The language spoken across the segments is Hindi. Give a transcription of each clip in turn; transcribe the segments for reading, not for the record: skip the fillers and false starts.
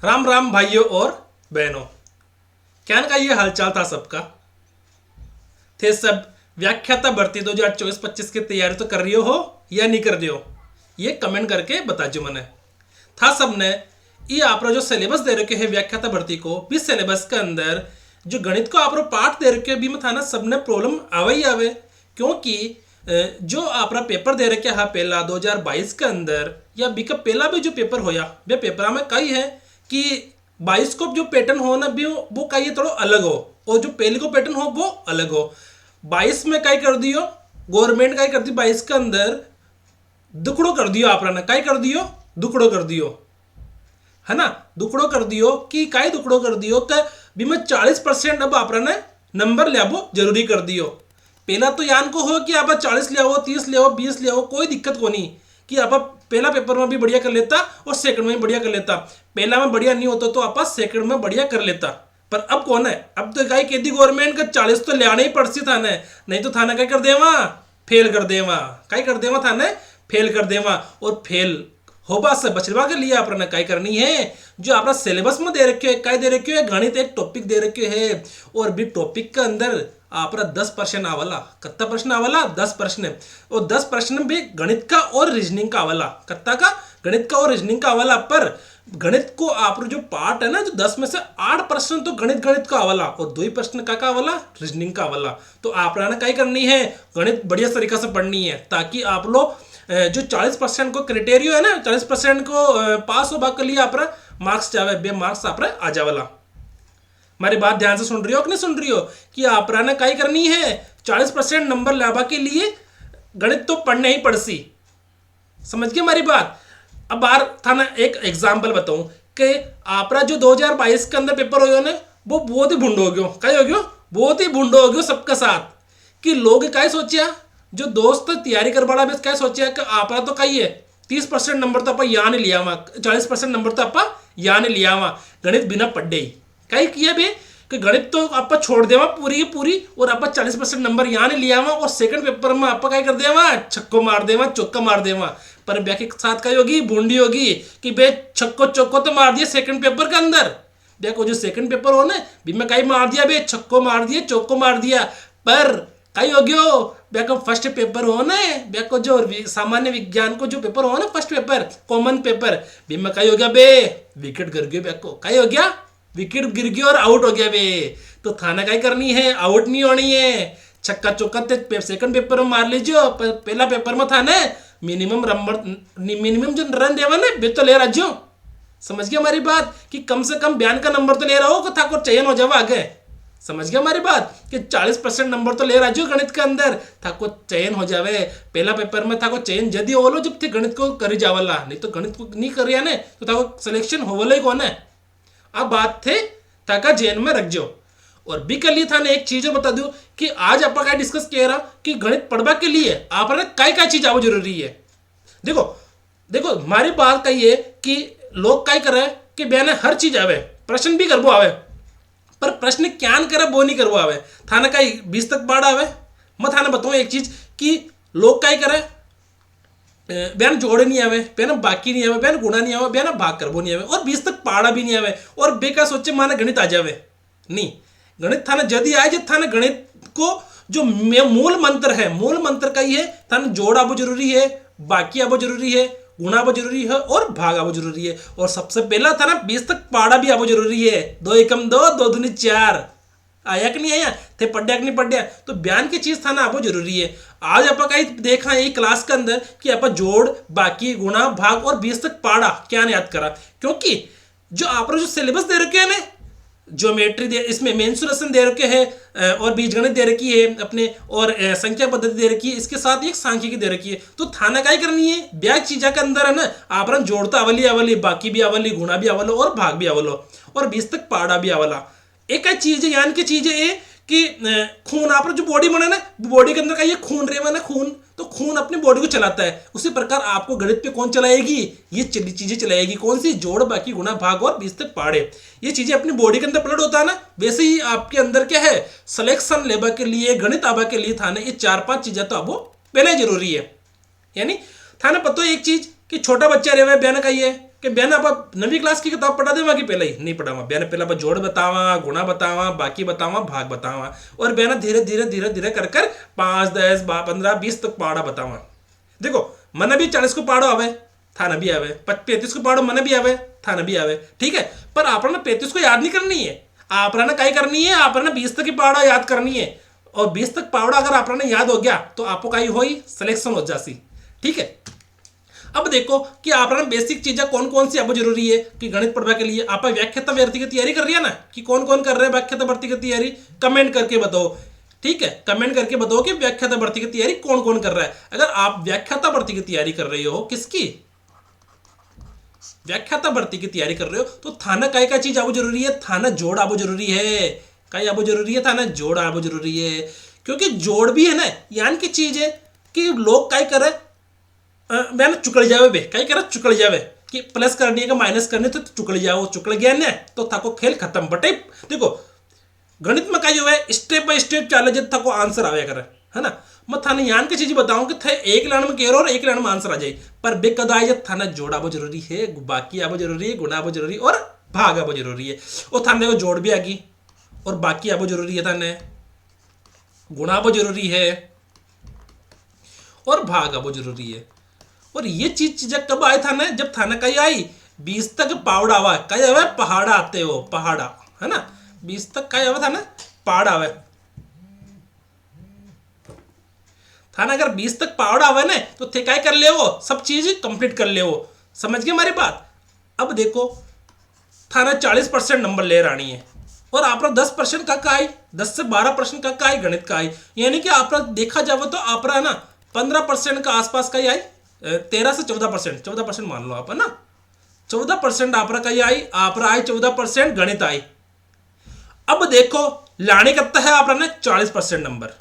राम राम भाइयों और बहनों, क्या का ये हालचाल था सबका। थे सब व्याख्याता भर्ती 2024-25 की तैयारी तो कर रही हो या नहीं कर रही हो, ये कमेंट करके बता जो मैंने था सबने। ये आप जो सिलेबस दे रखे है व्याख्याता भर्ती को, भी सिलेबस के अंदर जो गणित को आप पाठ दे रखे भी में था ना, सबने प्रॉब्लम आवे ही आवे। क्योंकि जो आप पेपर दे रखे है पहला 2022 के अंदर, या बी का पहला भी जो पेपर होया वे पेपर में कई है कि 22 को जो पैटर्न हो ना भी वो कई थोड़ा अलग हो, और जो पहले को पैटर्न हो वो अलग हो। 22 में कई कर दियो गवर्नमेंट कई कर दी, 22 के अंदर दुकड़ो कर दियो, आप कई कर दियो दुकड़ो कर दियो, है ना। दुकड़ो कर दियो कि कई दुकड़ो कर दियो कि भी में 40% अब आप नंबर लियाबो जरूरी कर दियो। पहला तो यान को हो कि आप 40 ले आओ, 30 ले आओ, 20 ले आओ, कोई दिक्कत को नहीं कि आप पहला पेपर में भी बढ़िया कर लेता और सेकंड में भी बढ़िया कर लेता। पहला में बढ़िया नहीं होता तो आप सेकंड में बढ़िया कर लेता। पर अब कौन है, अब तो कहीं कहती गवर्नमेंट का 40 तो ले आना ही पड़ती थाने, नहीं तो थाना क्या कर देवा, फेल कर देवा, कई कर देवा थाने फेल कर देवा। और फेल होबा से बचवा के लिए आपने कई करनी है, जो अपना सिलेबस में दे रखे है, कई दे रखे है गणित एक टॉपिक दे रखे है, और भी टॉपिक के अंदर आपरा 10 प्रश्न आवला। कितना प्रश्न आवला, 10 प्रश्न, और 10 प्रश्न भी गणित का और रीजनिंग का आवला। कितना का, गणित का और रीजनिंग का आवला। पर गणित को आप जो पार्ट है ना, जो 10 में से 8 प्रश्न तो गणित का आवला, और 2 ही प्रश्न का आवला, रीजनिंग का आवला। तो आप क्या करनी है, गणित बढ़िया तरीका से पढ़नी है, ताकि आप लोग जो 40% को क्राइटेरिया है ना, 40% को पास होने के लिए आप मार्क्स जावे, बे मार्क्स आप आ जावला। हमारी बात ध्यान से सुन रही हो कि नहीं सुन रही हो, कि आप ने क्या करनी है, 40% नंबर लावा के लिए गणित तो पढ़ने ही पड़सी। समझ गए हमारी बात। अब बार था ना एक एग्जाम्पल बताऊं कि आपरा जो 2022 के अंदर पेपर हो गया ना, वो बहुत ही भुंड हो गयो। क्या हो गयो, बहुत ही भुंड हो गयो सबके साथ। कि लोग क्या सोचिया, जो दोस्त तैयारी कर बड़ा बेस क्या सोचिया कि आपरा तो कही है 30% नंबर तो आप यहाँ नहीं लिया हुआ, 40% नंबर तो आप यहाँ नहीं लिया हुआ, गणित बिना पढ़े ही कई किया भी कि गणित तो आप छोड़ देवा पूरी की पूरी, और आप 40% नंबर यहाँ नहीं लिया हुआ, और सेकंड पेपर में आप क्या कर देवा, छक्को मार देवा, चौका मार देवा। पर ब्याह के साथ क्या होगी, बूंदी होगी कि बे छक्को चौको तो मार दिया सेकंड पेपर के अंदर। देखो जो सेकंड पेपर हो ना, भी मैं कहीं मार दिया, बे छक्को मार दिया, चौको मार दिया। पर कहीं हो गयो ब्याह फर्स्ट पेपर हो ना, ब्याह को जो सामान्य विज्ञान को जो पेपर हो ना, फर्स्ट पेपर कॉमन पेपर, भी मैं कहीं हो गया बे विकेट गिर गयो, ब्याह को कहीं हो गया विकेट गिर गया और आउट हो गया बे। तो थाना क्या करनी है, आउट नहीं होनी है, छक्का चौका सेकंड पेपर में मार लीजिए। पहला पेपर में था ना मिनिमम जो रन देवा ना बे तो ले राज्यो। समझ गया हमारी बात, कि कम से कम बयान का नंबर तो ले रहा हो, था को चयन हो जावा आगे। समझ गया हमारी बात, कि 40% नंबर तो ले राज्यो गणित के अंदर, था को चयन हो जावे। पहला पेपर में था को चयन जदी होलो जब थे गणित को करी जावला, नहीं तो गणित को नहीं करिया ने तो था को सिलेक्शन होवलो ही कौन है। अब बात थे ताका जेन में रख जो। और बी के लिए था ना एक चीज बता दूं कि आज आप क्या डिस्कस किया रहा कि गणित पढ़वा के लिए आपने क्या चीज आवो जरूरी है। देखो देखो हमारी बात कही है कि लोग क्या करे कि बयान हर चीज आवे, प्रश्न भी करबो आवे, पर प्रश्न क्या करे वो नहीं करबो आवे। थाना का 20 तक बाढ़ आवे। मैं थाना बताऊं एक चीज कि लोग क्या करे, बयान जोड़े नहीं आवे, बयान बाकी नहीं आवे, बयान गुणा नहीं आवे, बयान भाग करबो नहीं आवे, और 20 तक पाड़ा भी नहीं आवे, और बेका सोचे माना गणित आ जावे। नहीं, गणित थाना जदी आए जब थाना गणित को जो मूल मंत्र है, मूल मंत्र का ही है, थाना जोड़ आबो जरूरी है, बाकी आबो जरूरी है, गुणा आबो जरूरी है, और भाग आबो जरूरी है, और सबसे पहला था ना 20 तक पाड़ा भी आबो जरूरी है। 2 एकम 2, 2 दूनी 4 आया कि नहीं आया, थे पढ़िया कि नहीं पढ़िया। तो बयान की चीज था ना आपको जरूरी है। आज आप कहीं देखा है क्लास के अंदर कि आप जोड़ बाकी गुणा भाग और 20 तक पाड़ा क्या याद करा, क्योंकि जो आप जो सिलेबस दे रखे है ना, ज्योमेट्री दे, इसमें मेंसुरेशन दे रखे हैं, और बीजगणित दे रखी है अपने, और संख्या पद्धति दे रखी है, इसके साथ एक सांख्यिकी दे रखी है। तो थाना क्या करनी है, ब्याह चीजा के अंदर है ना आप जोड़ता अवली अवली, बाकी भी अवली, गुणा भी अवलो, और भाग भी अवलो, और 20 तक पाड़ा भी अवला। एक चीज है यान की चीज है कि खून आप जो बॉडी बने ना, बॉडी के अंदर का ये खून रेवा ना, खून तो खून अपनी बॉडी को चलाता है। उसी प्रकार आपको गणित पे कौन चलाएगी, ये चीजें चलाएगी। कौन सी, जोड़ बाकी गुणा भाग और 20 तक पाड़े, ये चीजें अपनी बॉडी के अंदर ब्लड होता है ना, वैसे ही आपके अंदर क्या है, सिलेक्शन लेबा के लिए, गणित आबा के लिए था ना ये 4-5 चीजें तो आपको पहले जरूरी है। यानी था ना पता एक चीज कि छोटा बच्चा रेवा बयान का ये कि बेन आप नवी क्लास की किताब पढ़ा देवा कि पहले ही नहीं पढ़ावा, बेन पहले आप जोड़ बतावा, गुणा बतावा, बाकी बतावा, भाग बतावा, और बेन धीरे धीरे धीरे धीरे कर कर 5 10 15 20 तक पहाड़ा बतावा। देखो मन भी 40 को पहाड़ो आवे थाना भी आवे, 35 को पहाड़ो मन भी आवे थाना भी आवे, ठीक है। पर आपने 35 को याद नहीं करनी है, आपने कई करनी है, आपने 20 तक की पहाड़ा याद करनी है, और 20 तक पहाड़ा अगर आपने याद हो गया तो आपको कहीं हो सिलेक्शन हो जासी, ठीक है। अब देखो कि आपने बेसिक चीजें कौन कौन सी अब जरूरी है कि गणित पढ़वा के लिए। आप व्याख्याता भर्ती की तैयारी कर रही है ना, कि कौन कौन कर रहे हैं व्याख्याता भर्ती की तैयारी, कमेंट करके बताओ, ठीक है। कमेंट करके बताओ कि व्याख्याता भर्ती की तैयारी कौन कौन कर रहा है। अगर आप व्याख्याता भर्ती की तैयारी कर रही हो, किसकी व्याख्याता भर्ती की तैयारी कर रहे हो, तो थाना काय का चीज आबो जरूरी है, थाना जोड़ आबो जरूरी है, काय आबो जरूरी है, थाना जोड़ आबो जरूरी है। क्योंकि जोड़ भी है ना यान की चीज है कि लोग काय करे मैंने चुकड़ जावे बे, काय करे चुकड़ जावे कि प्लस करनी है कि माइनस करनी तो चुकड़ जाओ, चुकड़ गया ना तो थाको खेल खत्म। बटे देखो गणित में काय हुआ है स्टेप बाय स्टेप चाले जब थाको आंसर आवे करे, है ना। मैं थाने यान की चीज बताऊं कि थे एक लाइन में कह रहा और एक लाइन में आंसर आ जाए, पर बेकदा आए जब थाना जोड़ आबो जरूरी है, बाकी आबो जरूरी है, गुणा आबो जरूरी और भाग आबो जरूरी है। और थाने को जोड़ भी आगी और बाकी आबो जरूरी है, थाने गुणा आबो जरूरी है और भाग आबो जरूरी है। और ये चीजें कब आए थाने, जब थाना कहीं आई 20 तक पावड़ा आवा, कहीं आवे पहाड़ा आते हो, पहाड़ा है ना, 20 तक कहीं आवे थाने पहाड़ आवे थाना। अगर 20 तक पावड़ा आवे ना तो थे काय कर ले वो सब चीज कंप्लीट कर ले वो, समझ गए हमारी बात। अब देखो थाना 40% नंबर ले रानी है और आप 10% का आई, 10 से 12% का आई गणित का आई, यानी कि आप देखा जाए तो आप ना 15% का आसपास का ही आई, 13 से 14%, 14% मान लो आप, है ना। 14% आप का आई, आप आई 14% गणित आई। अब देखो लाने कत्ता है आप 40% नंबर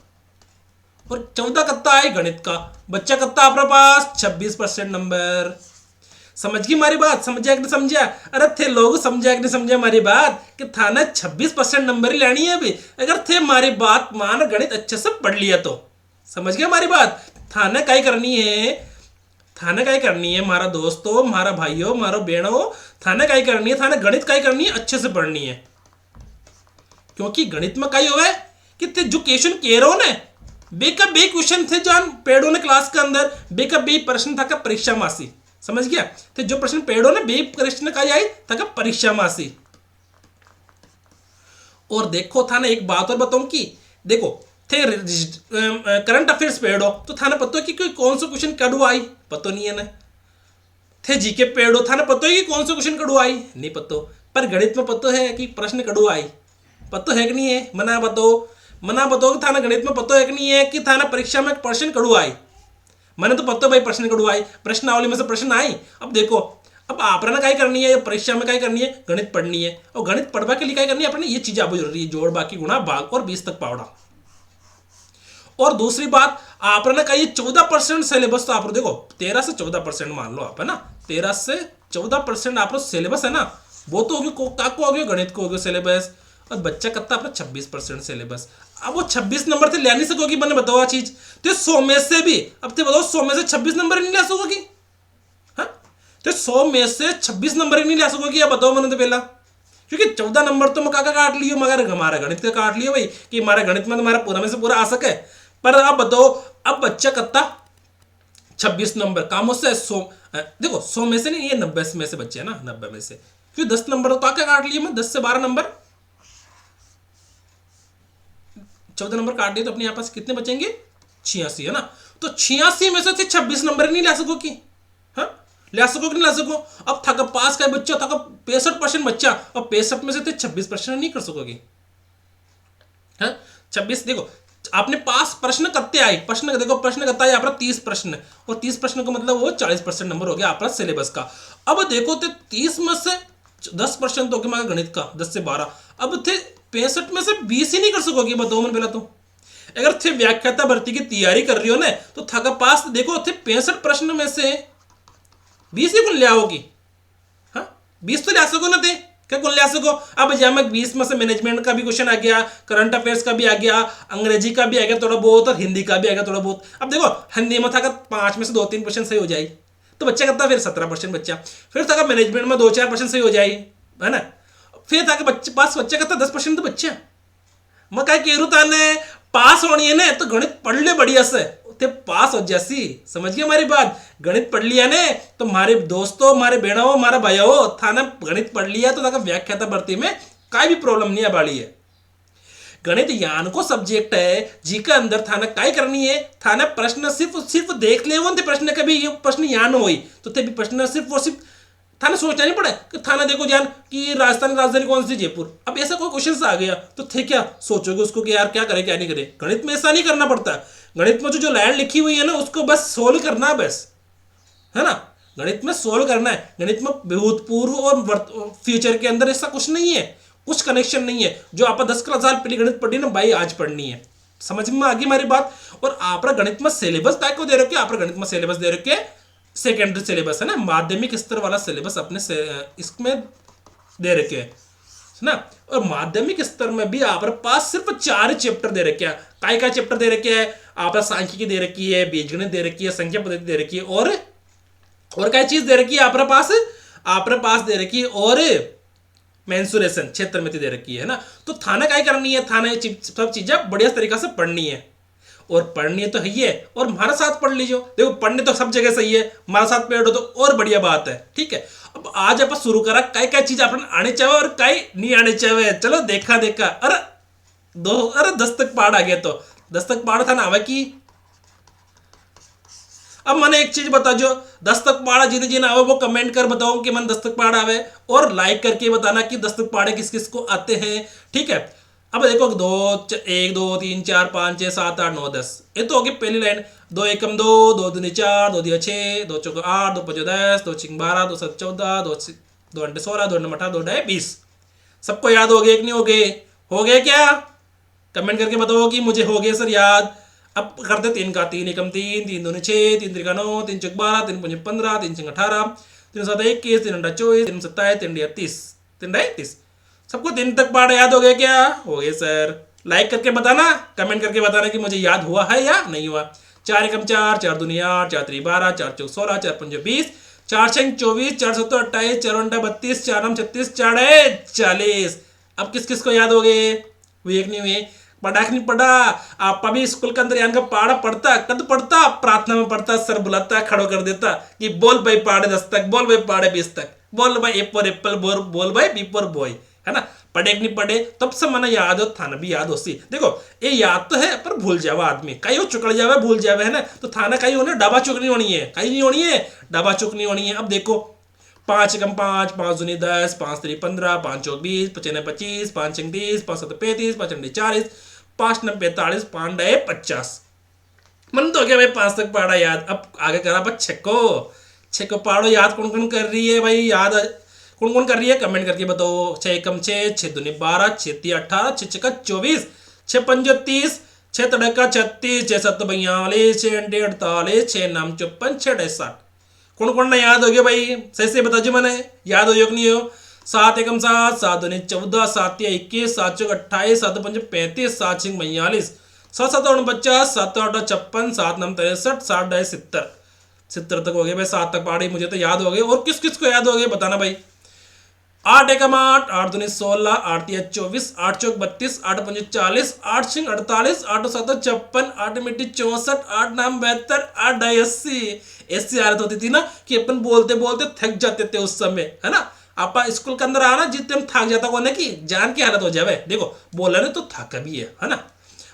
और 14 कत्ता आई गणित का, बच्चा कत्ता आप पास 26% नंबर। समझ गई हमारी बात, समझा कि नहीं समझा? अरे थे लोग समझा कि नहीं समझा हमारी बात कि थाना 26% नंबर ही लेनी है अभी, अगर थे हमारी बात मान गणित अच्छे से पढ़ लिया तो। समझ गए हमारी बात। थाना क्या करनी है, थाना क्या करनी है हमारा दोस्तों, हमारा भाइयों, हमारा बहनों, थाना क्या करनी है, थाना गणित क्या करनी है, अच्छे से पढ़नी है। क्योंकि गणित में क्या हुआ है कि थे जो क्वेश्चन कह रहे हो ना बेका बे क्वेश्चन थे जान पेड़ों ने क्लास के अंदर बेका बे प्रश्न था का परीक्षा मासी, समझ गया। तो जो प्रश्न पेड़ों ने बे प्रश्न का आई था का परीक्षा मासी। और देखो था ना एक बात और बताऊं कि देखो थे करंट अफेयर्स पेड़ो तो था ना पता है कि कोई कौन सा क्वेश्चन कड़ू आई, पता नहीं है ना। थे जीके पेड़ो था ना पता है कि कौन सा क्वेश्चन कड़ू आई, नहीं पता। पर गणित में पता है कि प्रश्न कड़ू आई, पता है कि नहीं है, मना बताओ कि थाना गणित में पता है कि नहीं है कि थाना परीक्षा में प्रश्न कड़ू आई। मैंने तो पता भाई प्रश्न कड़ू आई, प्रश्नावली में से प्रश्न आई। अब देखो अब आपने क्या करनी है, परीक्षा में क्या करनी है, गणित पढ़नी है। और गणित पढ़वा के लिए क्या करनी है अपने, ये चीजें आपको जरूरी है, जोड़ बाकी गुणा भाग और 20 तक पावड़ा। और दूसरी बात आपने कहा 14% सिलेबस, तो आप देखो 13 से 14% मान लो आप, है ना, 13 से 14% आप सिलेबस है ना, वो तो होगी काको हो गया, गणित को हो गया सिलेबस। और बच्चा कितना अपना 26% सिलेबस। अब वो 26 नंबर से ले नहीं सकोगी, मैंने बताओ चीज तो 100 में से भी, अब तो बताओ 100 में से 26 नंबर ही नहीं ले सकोगी, हाँ तो 100 में से 26 नंबर ही नहीं ले सकोगी, अब बताओ मैंने तो पहला, क्योंकि 14 नंबर तो मैं काका काट लियो, मगर हमारा गणित का काट लियो भाई कि हमारा गणित में तुम्हारा पूरा में से पूरा आ सके। पर अब बताओ अब बच्चा कितना 26 नंबर काम उससे 100, देखो 100 में से नहीं, ये 90 में से बच्चे है ना, 90 में से फिर 10 नंबर तो काका काट लिए मैं, 10 से 12 नंबर, 14 नंबर काट दिए तो अपने यहाँ पास कितने बचेंगे 86, है ना। तो 86 में से 26 नंबर नहीं ला सको की, हाँ ला सको कि नहीं ला सको। अब थका पास का बच्चा थका 65% बच्चा, और 65 में से 26% नहीं कर सकोगी, हाँ 26। देखो आपने पास प्रश्न कत्ते आए, प्रश्न देखो प्रश्न कत्ता है आपका 30 प्रश्न, और 30 प्रश्न का मतलब वो 40% नंबर हो गया आपका सिलेबस का। अब देखो तो 30 में से 10% तो हो गया गणित का, 10 से 12, अब थे 65 में से 20 ही नहीं कर सकोगी, बताओ मैंने पहला तो। अगर थे व्याख्याता भर्ती की तैयारी कर रही हो ना तो थका पास देखो थे 65 प्रश्न में से 20 ही कुल ले आओगी, हाँ 20 तो ले सको ना थे, क्या कुल ले सको। अब जहाँ में 20 में से मैनेजमेंट का भी क्वेश्चन आ गया, करंट अफेयर्स का भी आ गया, अंग्रेजी का भी आ गया थोड़ा बहुत, और हिंदी का भी आ गया थोड़ा बहुत। अब देखो हिंदी में था 5 में से 2-3 क्वेश्चन सही हो जाए, तो बच्चा करता फिर 17% बच्चा, फिर था मैनेजमेंट में 2-4% सही हो जाए, है ना, फिर था बच्चे पास बच्चा करता 10% तो बच्चा मैं क्या कह रू ने पास होनी है ना तो गणित पढ़ ले बढ़िया से ते पास हो जैसी, समझ गए हमारी बात। गणित पढ़ लिया ने तो हमारे दोस्तों, हमारे बहनों, हमारा भाइयों था ना, गणित पढ़ लिया तो व्याख्याता भर्ती में कोई भी प्रॉब्लम नहीं है बाड़ी है। गणित यान को सब्जेक्ट है जी का अंदर थाना काय करनी है, थाना प्रश्न सिर्फ देख ले वो प्रश्न कभी ये प्रश्न यान हो तो ते भी प्रश्न सिर्फ और सिर्फ थाना सोचना नहीं पड़ा कि थाना देखो जान कि राजस्थान राजधानी कौन सी, जयपुर। अब ऐसा कोई क्वेश्चन आ गया तो थे क्या सोचोगे उसको कि यार क्या करे क्या नहीं करे। गणित में ऐसा नहीं करना पड़ता। गणित में जो लाइन लिखी हुई है ना उसको बस सोल्व करना है, बस, है ना। गणित में सोल्व करना है। गणित में भूतपूर्व और फ्यूचर के अंदर ऐसा कुछ नहीं है, कुछ कनेक्शन नहीं है। जो आप 10 साल पहले गणित पढ़ी ना भाई आज पढ़नी है। समझ में आ गई हमारी बात। और आप गणित में सिलेबस काय को दे रखे, आप गणित में सिलेबस दे रखे सेकेंडरी सिलेबस, है ना, माध्यमिक स्तर वाला सिलेबस अपने इसमें दे रखे है ना। और माध्यमिक स्तर में भी आप पास सिर्फ 4 चैप्टर दे रखे हैं। काय का चैप्टर दे रखे है आप, सांख्यिकी दे रखी है, बीजगणित दे रखी है, संख्या पद्धति दे रखी है, और क्या चीज दे रखी है आप पास दे रखी है, और मेंसुरेशन क्षेत्र में दे रखी है ना। तो थाना काय करनी है, थाना सब चीजें बढ़िया तरीका से पढ़नी है, और पढ़नी तो है ही, और हमारे साथ पढ़ लीजिए। देखो पढ़ने तो सब जगह सही है, हमारे साथ पढ़ो तो और बढ़िया बात है, ठीक है। अब आज आप शुरू करा काय काय चीज अपन आने चाहिए और काय नहीं आने चाहिए। चलो देखा अरे 10 तक पहाड़ आ गया तो 10 तक पहाड़ था ना आवा की। अब मैंने एक चीज बता, जो 10 तक पहाड़ जिन्हें आवे वो कमेंट कर बताओ कि मन 10 तक पहाड़ आवे, और लाइक करके बताना कि 10 तक पहाड़े किस किस को आते हैं, ठीक है। अब देखो 1 2 3 4 5 6 7 8 9 10, ये तो होगी पहली लाइन। 2 एकम 2, 2 दूनी 4, 2 दिया 6, 2 चौका 8, 2 पंजा 10, 2 छिंग 12, 2 7 14, 2 अंडे 16, 2 अंडे 18, 2 डाय 20। सबको याद हो गए कि नहीं हो गए? हो गए क्या? कमेंट करके बताओ कि मुझे हो गए सर याद। अब करते 3 का 3 एकम 3, 3 दूनी 6, 3 त्रिका 9, 3 चौक 12, 3 पंजे 15, 3 छिंग 18, 3 7 21, 3 अंडा 24, 3 27, 3 डिया 30, 3 डाय 30। सबको 3 तक पहाड़ याद हो गए क्या? हो गए सर। लाइक करके बताना, कमेंट करके बताना कि मुझे याद हुआ है या नहीं हुआ। 4 एकम 4, 4 दूनी 8, 4 3 12, 4 चौक 16, 4 पंजे 20, 4 छंग 24, 4 7 28, 4 अंडा 32, 4 नम 36, 4 40। अब किस किस को याद हो गए? वो एक नहीं हुए। पढ़ा कि नहीं पढ़ा? आप भी स्कूल के अंदर यान का पहाड़ा पढ़ता, कद पढ़ता, प्रार्थना में पढ़ता, सर बुलाता, खड़ो कर देता कि बोल भाई पहाड़े 10 तक, बोल भाई पहाड़े 20 तक, बोल भाई ए फॉर एप्पल, बोल भाई बी फॉर बॉय, है ना। पढ़े कि नहीं पढ़े? तब से मना याद हो, थाना भी याद हो सी। देखो ये याद तो है पर भूल जावा आदमी, कई हो चुकड़ जावे, भूल जावे, है ना। तो थाना कहीं होना डाबा चुक नहीं होनी है, कहीं नहीं होनी है, डाबा चुक नहीं होनी है। अब देखो 5 एकम 5, 5 दूनी 10, 5 3 15, 5 चौक 20, 5 6 25, 5 6 30, 5 7 35, 5 अंडे 40, 5 9 45, 5 डाय 50। मन तो हो गया भाई 5 तक पहाड़ा याद। अब आगे करा बस छक्को पहाड़ो याद कौन कौन कर रही है भाई? याद कौन कौन कर रही है? कमेंट करके बताओ। 6 एकम 6, 6 दूनी 12, 6 3 18, 6 छक्का 24, 6 पंजे 30, 6 तड़का 36, 6 7 42, 6 अंडे 48, 6 नाम 54, 6 डाय 60। कौन कौन ना याद हो गया भाई? सही से बता जो मैंने याद हो कि नहीं हो? 7 एकम 7, 7 दूनी 14, 7 21, 7 चौक 28, 7 पंजे 35, 7 छिंग 42, 7 7 49, 7 8 56, 7 9 63, 7 डाय 70 तक हो गए भाई। 7 तक पहाड़ी मुझे तो याद हो गए। और किस किस को याद हो गए बताना भाई? 8 एकम 8, 8 दूनी 16, 8 3 24, 8 चौक 32, 8 पंजे 40, 8 छिंग 48, 8 7 56, 8 मिट्टी 64, 8 नाम 72, 8 डाय 80। ऐसी हालत होती थी ना कि अपन बोलते बोलते थक जाते थे उस समय, है ना। आप स्कूल के अंदर आना जितने हम थक जाता को ना कि जान की हालत हो जावे। देखो बोला ना तो थक भी है ना।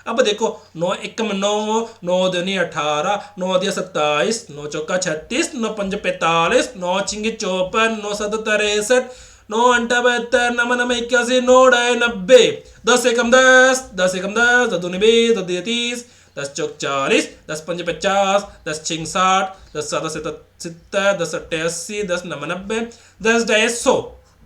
अब देखो 9 एकम 9, 9 दूनी 18, 9 दिया 27, 9 चौका 36, 9 पंजे 45, 9 छिंगी 54, 9 7 63, 9 अंटा 72, 9 9 81, 9 डाय 90, 10 एकम 10, 10 एकम 10, 10 दूनी 20, 10 दिया 30, 10 चौक 40, 10 पंजे 50, 10 छिंग 60, 10 7 70, 10 8 80, 10 9 90, 10 डाय 100।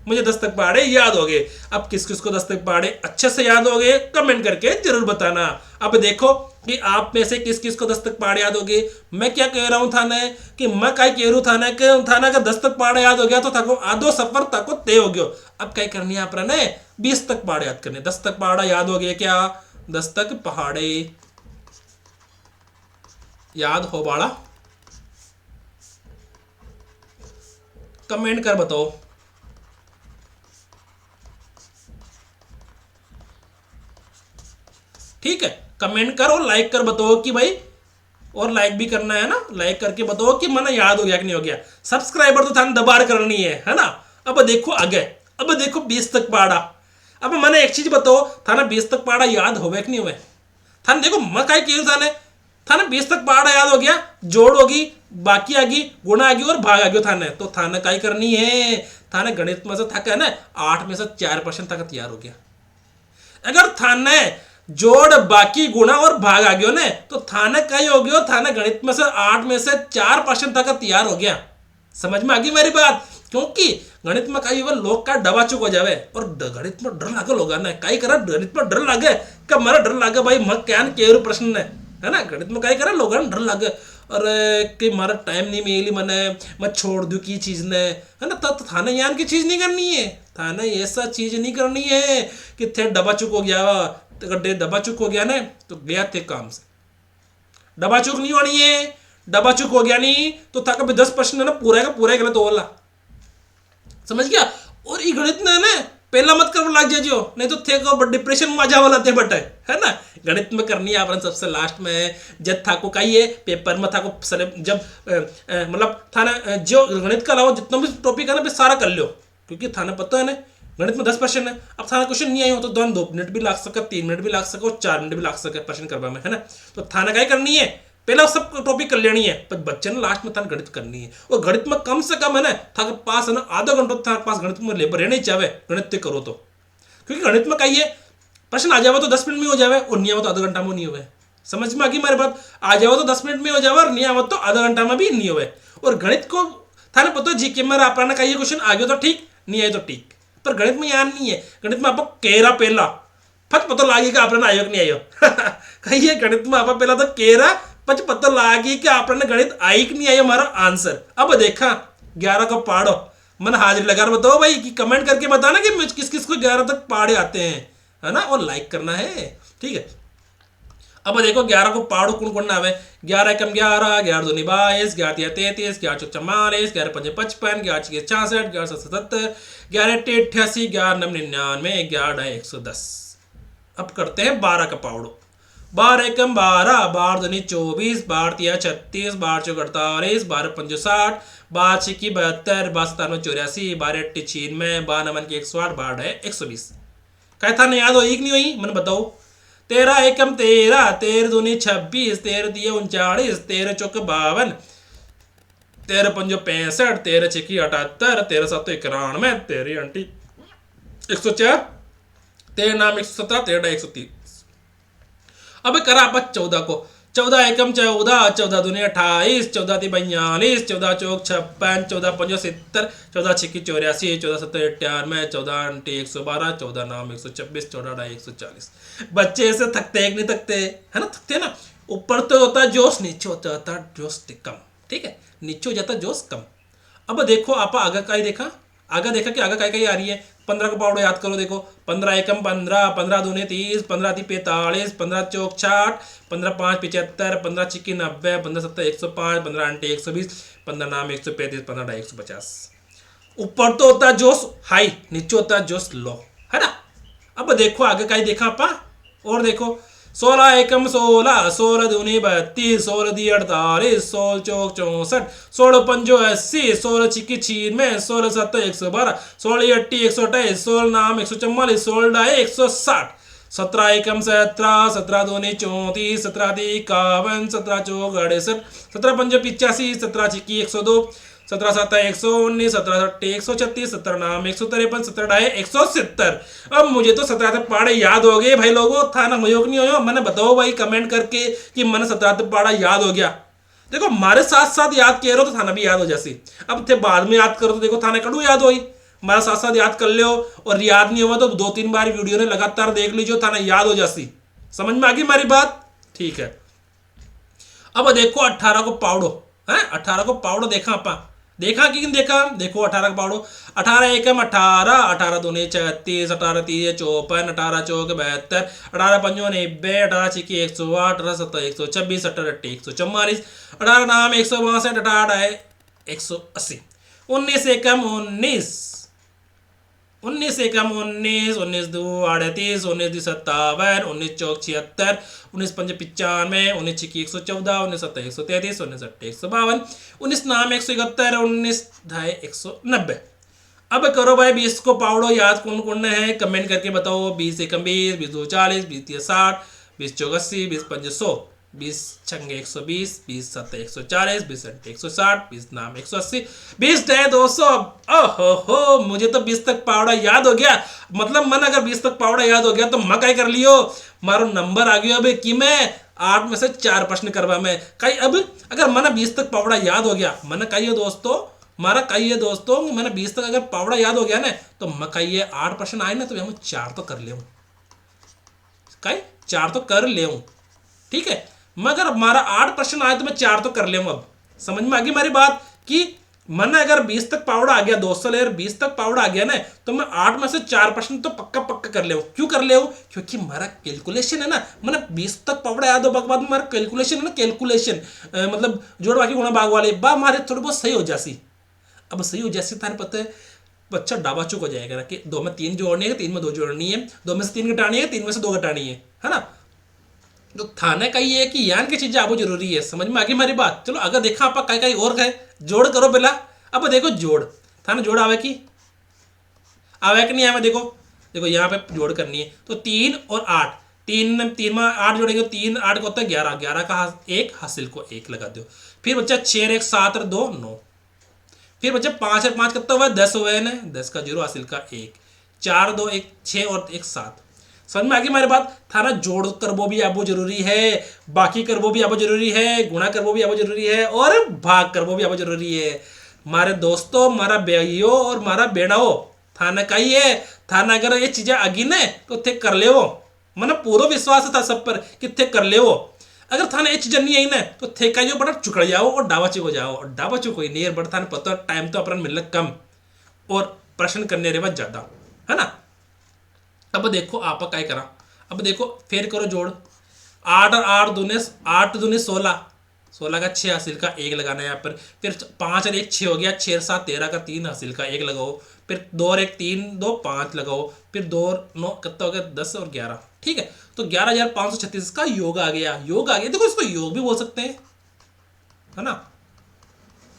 मुझे 10 तक पहाड़े याद हो गए। अब किस किस को 10 तक पहाड़े अच्छे से याद हो गए कमेंट करके जरूर बताना। अब देखो कि आप में से किस किस को 10 तक पहाड़े याद हो गए। मैं क्या कह रहा हूँ थाना कि मैं क्या कह रहा हूँ थाना का 10 तक पहाड़े याद हो गया तो थाको आधो सफर ताको तय हो गयो। अब क्या करनी है आप 20 तक पहाड़े याद करने। 10 तक पहाड़ा याद हो गया क्या? 10 तक पहाड़े याद हो बाड़ा कमेंट कर बताओ। ठीक है, कमेंट कर और लाइक कर बताओ कि भाई, और लाइक भी करना है ना, लाइक करके बताओ कि मन याद हो गया कि नहीं हो गया। सब्सक्राइबर तो थाने दबार करनी है ना। अब देखो आगे, अब देखो 20 तक पाड़ा। अब मैंने एक चीज बताओ, थाना 20 तक पाड़ा याद होवे कि नहीं होवे? थाने देखो मैं काय क्यों थाने थाने 20 तक पाड़ा याद हो गया, जोड़ होगी, बाकी आ गई, गुणा आ गई और भाग आ गया थाने। तो थाने काय करनी है, थाने गणित में से थका है ना 8 में से 4% तक तैयार हो गया। अगर थाने जोड़ बाकी गुणा और भाग आ गयो ने तो थाने कई हो गयो, थाने गणित में से 8 में से 4% तक तैयार हो गया। समझ में आ गई मेरी बात? क्योंकि गणित में कई हुआ लोग का डबा चुक हो जावे, और गणित में डर लागे लोग ना कई करे, गणित में डर लागे, कब मेरा डर लागे भाई मैं क्या केरु प्रश्न है ना, गणित में कई करे लोग डर लागे, अरे कि मारा टाइम नहीं मिली मैंने, मैं छोड़ दूं की चीज ने, है ना। तो थाने यान की चीज नहीं करनी है, थाने ऐसा चीज नहीं करनी है कि थे डबा चुक हो गया, अगर डबा चुक हो गया ना तो गया थे काम से। डबा चुक नहीं होनी है, डबा चुक हो गया नहीं तो था कभी 10% है ना पूरा का पूरा गलत होला। समझ गया? और ये गणित ने ना पहला मत कर लग जाओ, नहीं तो थे को डिप्रेशन में मजा वाला थे बटे, है ना। गणित में करनी है अपन सबसे लास्ट में, जब था को कहिए पेपर में था को जब मतलब था ना जो गणित का अलावा जितना भी टॉपिक है ना सारा कर लो, क्योंकि थाने पता है ना गणित में 10% है। अब थाना क्वेश्चन नहीं आई हो तो 2 मिनट भी लाग सके, 3 मिनट भी लाग सके और 4 मिनट भी लाग सके प्रश्न करवा में, है ना। तो थाना क्या करनी है, पहला सब टॉपिक कर लेनी है, पर बच्चे ने लास्ट में थाना गणित करनी है। और गणित में कम से कम है ना था पास है ना आधा घंटा था पास गणित में लेबर रहना ही चाहे गणित करो तो, क्योंकि गणित में कहिए प्रश्न आ जावे तो 10 मिनट में हो जावे और नहीं आवे तो आधा घंटा में नहीं होवे। समझ में आ गई मेरी बात? आ जाओ तो 10 मिनट में हो जावे और नहीं आवे तो आधा घंटा में भी नहीं होवे। और गणित को थाने पता जी के मेरा अपना कहिए क्वेश्चन आ गया तो ठीक, नहीं आए तो ठीक, पर गणित में याद नहीं है। गणित में आप केरा पहला फट पता लागी कि आपने आयोग नहीं आयो कहिए गणित में आप पहला तो केरा पच पता लागी कि आपने गणित आई कि नहीं आई हमारा आंसर। अब देखा 11 का पाड़ो मन हाजिर लगा बताओ भाई, कि कमेंट करके बताना कि किस किस को 11 तक पाड़े आते हैं, है ना, और लाइक करना है। ठीक है, अब देखो 11 को पाड़ो कौन कौन आवे, 11 एकम 11, 11 दूनी 22, 11 तिया 33, 11 चौक 44, 11 पंजे 55, 11 छः 66, 11 7 77, 11 8 88, 11 9 99, 11 ढाई 110। अब करते हैं 12 का पावड़ो। 12 एकम 12, 12 दूनी 24, 12 तिया 36, 12 चौक 48, 12 पंजे 60, 12 छिकी 72, 12 97 84, 12 80 96, 12 नमन की 108, 12 ढाई 120। क्या था नहीं याद हो, एक नहीं हुई मैंने बताओ। 13 एकम 13, 13 दूनी 26, 13 दिए 39, 13 चौक 52, 13 पंजो 65, 13 छिकी 78, 13 सात 91, 13 अंटी 104, 13 नाम 117, 13 ढाई 130। अब करा आप 14 को। 14 एकम 14, 14 दूनी 28, 14 ती 42, 14 चौक 56, 14 पंजो 70, 14 छिकी 84, 14 सत्तर 98, 14 अंटी 112, 14 नाम 126, 14 ढाई 140। बच्चे ऐसे थकते एक नहीं थकते, है ना, थकते ना। ऊपर तो होता है जोश, नीचे होता है जोश कम। ठीक है, नीचे हो जाता जोश कम। अब देखो आप आगे का ही देखा, आगे देखा कि आगे का ही आ रही है। 15 का पावड़ो याद करो, देखो 15 एकम 15, 15 दूनी 30, 15 ती 45, 15 चौक 60, 15 5 75, 15 छिकी 90, 15 सत्तर 105, 15 अंटी 120, 15 नाम 135, 15 ढाई 150। ऊपर तो होता है जोश हाई, नीचे होता है जोश लो, है ना। अब देखो आगे का ही देखा आपा, और देखो 16 एकम 16, 16 दूनी 32, 16 दी 48, 16 चौक 64, 16 पंजो 80, 16 छिकी 96, 16 सत्तर 112, 16 अट्टी 128, 16 नाम 144, 16 ढाई 160, 17 एकम 17, 17 दूनी 34, 17 दी 51, 17 चौक 68, 17 पंजो 85, 17 छिकी 102, 17 7 119, 17 सट्टे 136, 17 नाम 153, 17 ढाई 170। अब मुझे तो 17 तक पाड़े याद हो गए भाई लोगों, था ना मयोग नहीं हो। मैंने बताओ भाई कमेंट करके कि मैंने 17 तक पाड़ा याद हो गया। देखो हमारे साथ साथ याद कह रहे हो तो थाना भी याद हो जासी। अब थे बाद में याद करो तो देखो थाने कड़ू याद होई, हमारा साथ साथ याद कर लो। और याद नहीं हुआ तो 2-3 बार वीडियो ने लगातार देख लीजिए, थाना याद हो जासी। समझ में आ गई हमारी बात? ठीक है, अब देखो 18 को पावड़ो है, 18 को पावड़ो देखा आपा, देखा कि देखा, देखो 18 का पावड़ो। 18 एकम 18, 18 दूनी 36, 18 तीय 54, 18 चौक 72, 18 पंजो 90, 18 छिकी 108, 18 सत्तर 126, 18 अट्टी 144, 18 नाम 162, 18 ढाई 180। 19 एकम 19, 19 एकम 19, 19 दो 38, 19 दो 57, 19 चौक 76, 19 पंजे 95, 19 छिकी 114, 19 सत्ता 133, 19 अट्ठे 152, 19 नाम 171, 19 ढाई 190। अब करो भाई 20 को पावड़ो याद कौन कौन है कमेंट करके बताओ। 20 एकम 20, 20 दो 40, 20 तीन 60, 20 चौक 80, 20 पंजे 100, 20 छंगे 120, 20 सत्ते 140, 20 अट्ठे 160, 20 नाम 180, 20 ढाई 200। ओहो मुझे तो 20 तक पावड़ा याद हो गया। मतलब मन अगर 20 तक पावड़ा याद हो गया तो मैं क्या कर लियो, मारो नंबर आ गया अब कि मैं 8 में से 4 प्रश्न करवा मैं कई। अब अगर मैंने 20 तक पावड़ा याद हो गया, मैंने कही दोस्तों मारा कही दोस्तों मैंने 20 तक अगर पावड़ा याद हो गया ना तो मैं कही 8 प्रश्न आए ना तो हम 4 तो कर ले, कई 4 तो कर ले, ठीक है। मगर हमारा 8 प्रश्न आए तो मैं 4 तो कर ले। अब समझ में आ गई हमारी बात कि मन अगर 20 तक पावड़ा आ गया, 200 लेयर 20 तक पावड़ा आ गया ना तो मैं 8 में से 4 प्रश्न तो पक्का पक्का कर ले। क्यों कर ले? क्योंकि हमारा कैलकुलेशन है ना, मैंने 20 तक पावड़ा याद हो बाद में हमारा कैलकुलेशन है ना, कैलकुलेशन मतलब जोड़ बाकी गुणा भाग वाले बा हमारे थोड़े बहुत सही हो जासी। अब सही हो जैसे तार पता है बच्चा डाबा चुक हो जाएगा ना कि 2 में 3 जोड़नी है, 3 में 2 जोड़नी है, 2 में से 3 घटानी है, 3 में से 2 घटानी है ना। तो थाने का ये है कि यान की चीजें आपको जरूरी है। समझ में आ गई हमारी बात? चलो अगर देखा आप कहीं कहीं और गए जोड़ करो पहला। अब देखो जोड़ थाने जोड़ आवे कि नहीं आवे? देखो देखो यहाँ पे जोड़ करनी है तो 3 और 8, 3 में 8 जोड़ेंगे, 3 8 को होता है 11, 11 का 1 हासिल को 1 लगा दो। फिर बच्चा 6 1 7 और 2 9, फिर बच्चे 5 और 5 कितना हुआ 10 हुआ है ना, 10 का 0 हासिल का 1, 4 2 1 6 और 1 7। समझ में आ गई हमारी बात? थाना जोड़ कर वो भी आपको जरूरी है, बाकी कर वो भी आपको जरूरी है, गुणा कर वो भी आपको जरूरी है, और भाग कर वो भी आपको जरूरी है। हमारे दोस्तों, हमारा बेइयो और हमारा बेड़ाओ थाना का ही है। थाना अगर ये चीजें आगी ने तो थे कर ले वो, मैंने पूरा विश्वास था सब पर कि थे कर ले वो। अगर थाने ये चीज नहीं आई ना तो थे का जो बड़ा चुकड़ जाओ और डावा चुक हो जाओ, और डावा चुक हो नहीं बड़ा थाने पता टाइम तो अपन मिलना कम और प्रश्न करने रे बाद ज्यादा, है ना। अब देखो आप क्या करा, अब देखो फिर करो जोड़ 8 और 8 दूने 8 दूने 16, 16 का 6 हासिल का 1 लगाना है यहाँ पर। फिर 5 और 1 6 हो गया, 6 7 13 का 3 हासिल का 1 लगाओ। फिर 2 और 1 3 2 5 लगाओ। फिर 2 और 9 कितना हो गया 10 और 11, ठीक है। तो 11,536 का योग आ गया, योग आ गया। देखो इसको योग भी बोल सकते हैं, है ना,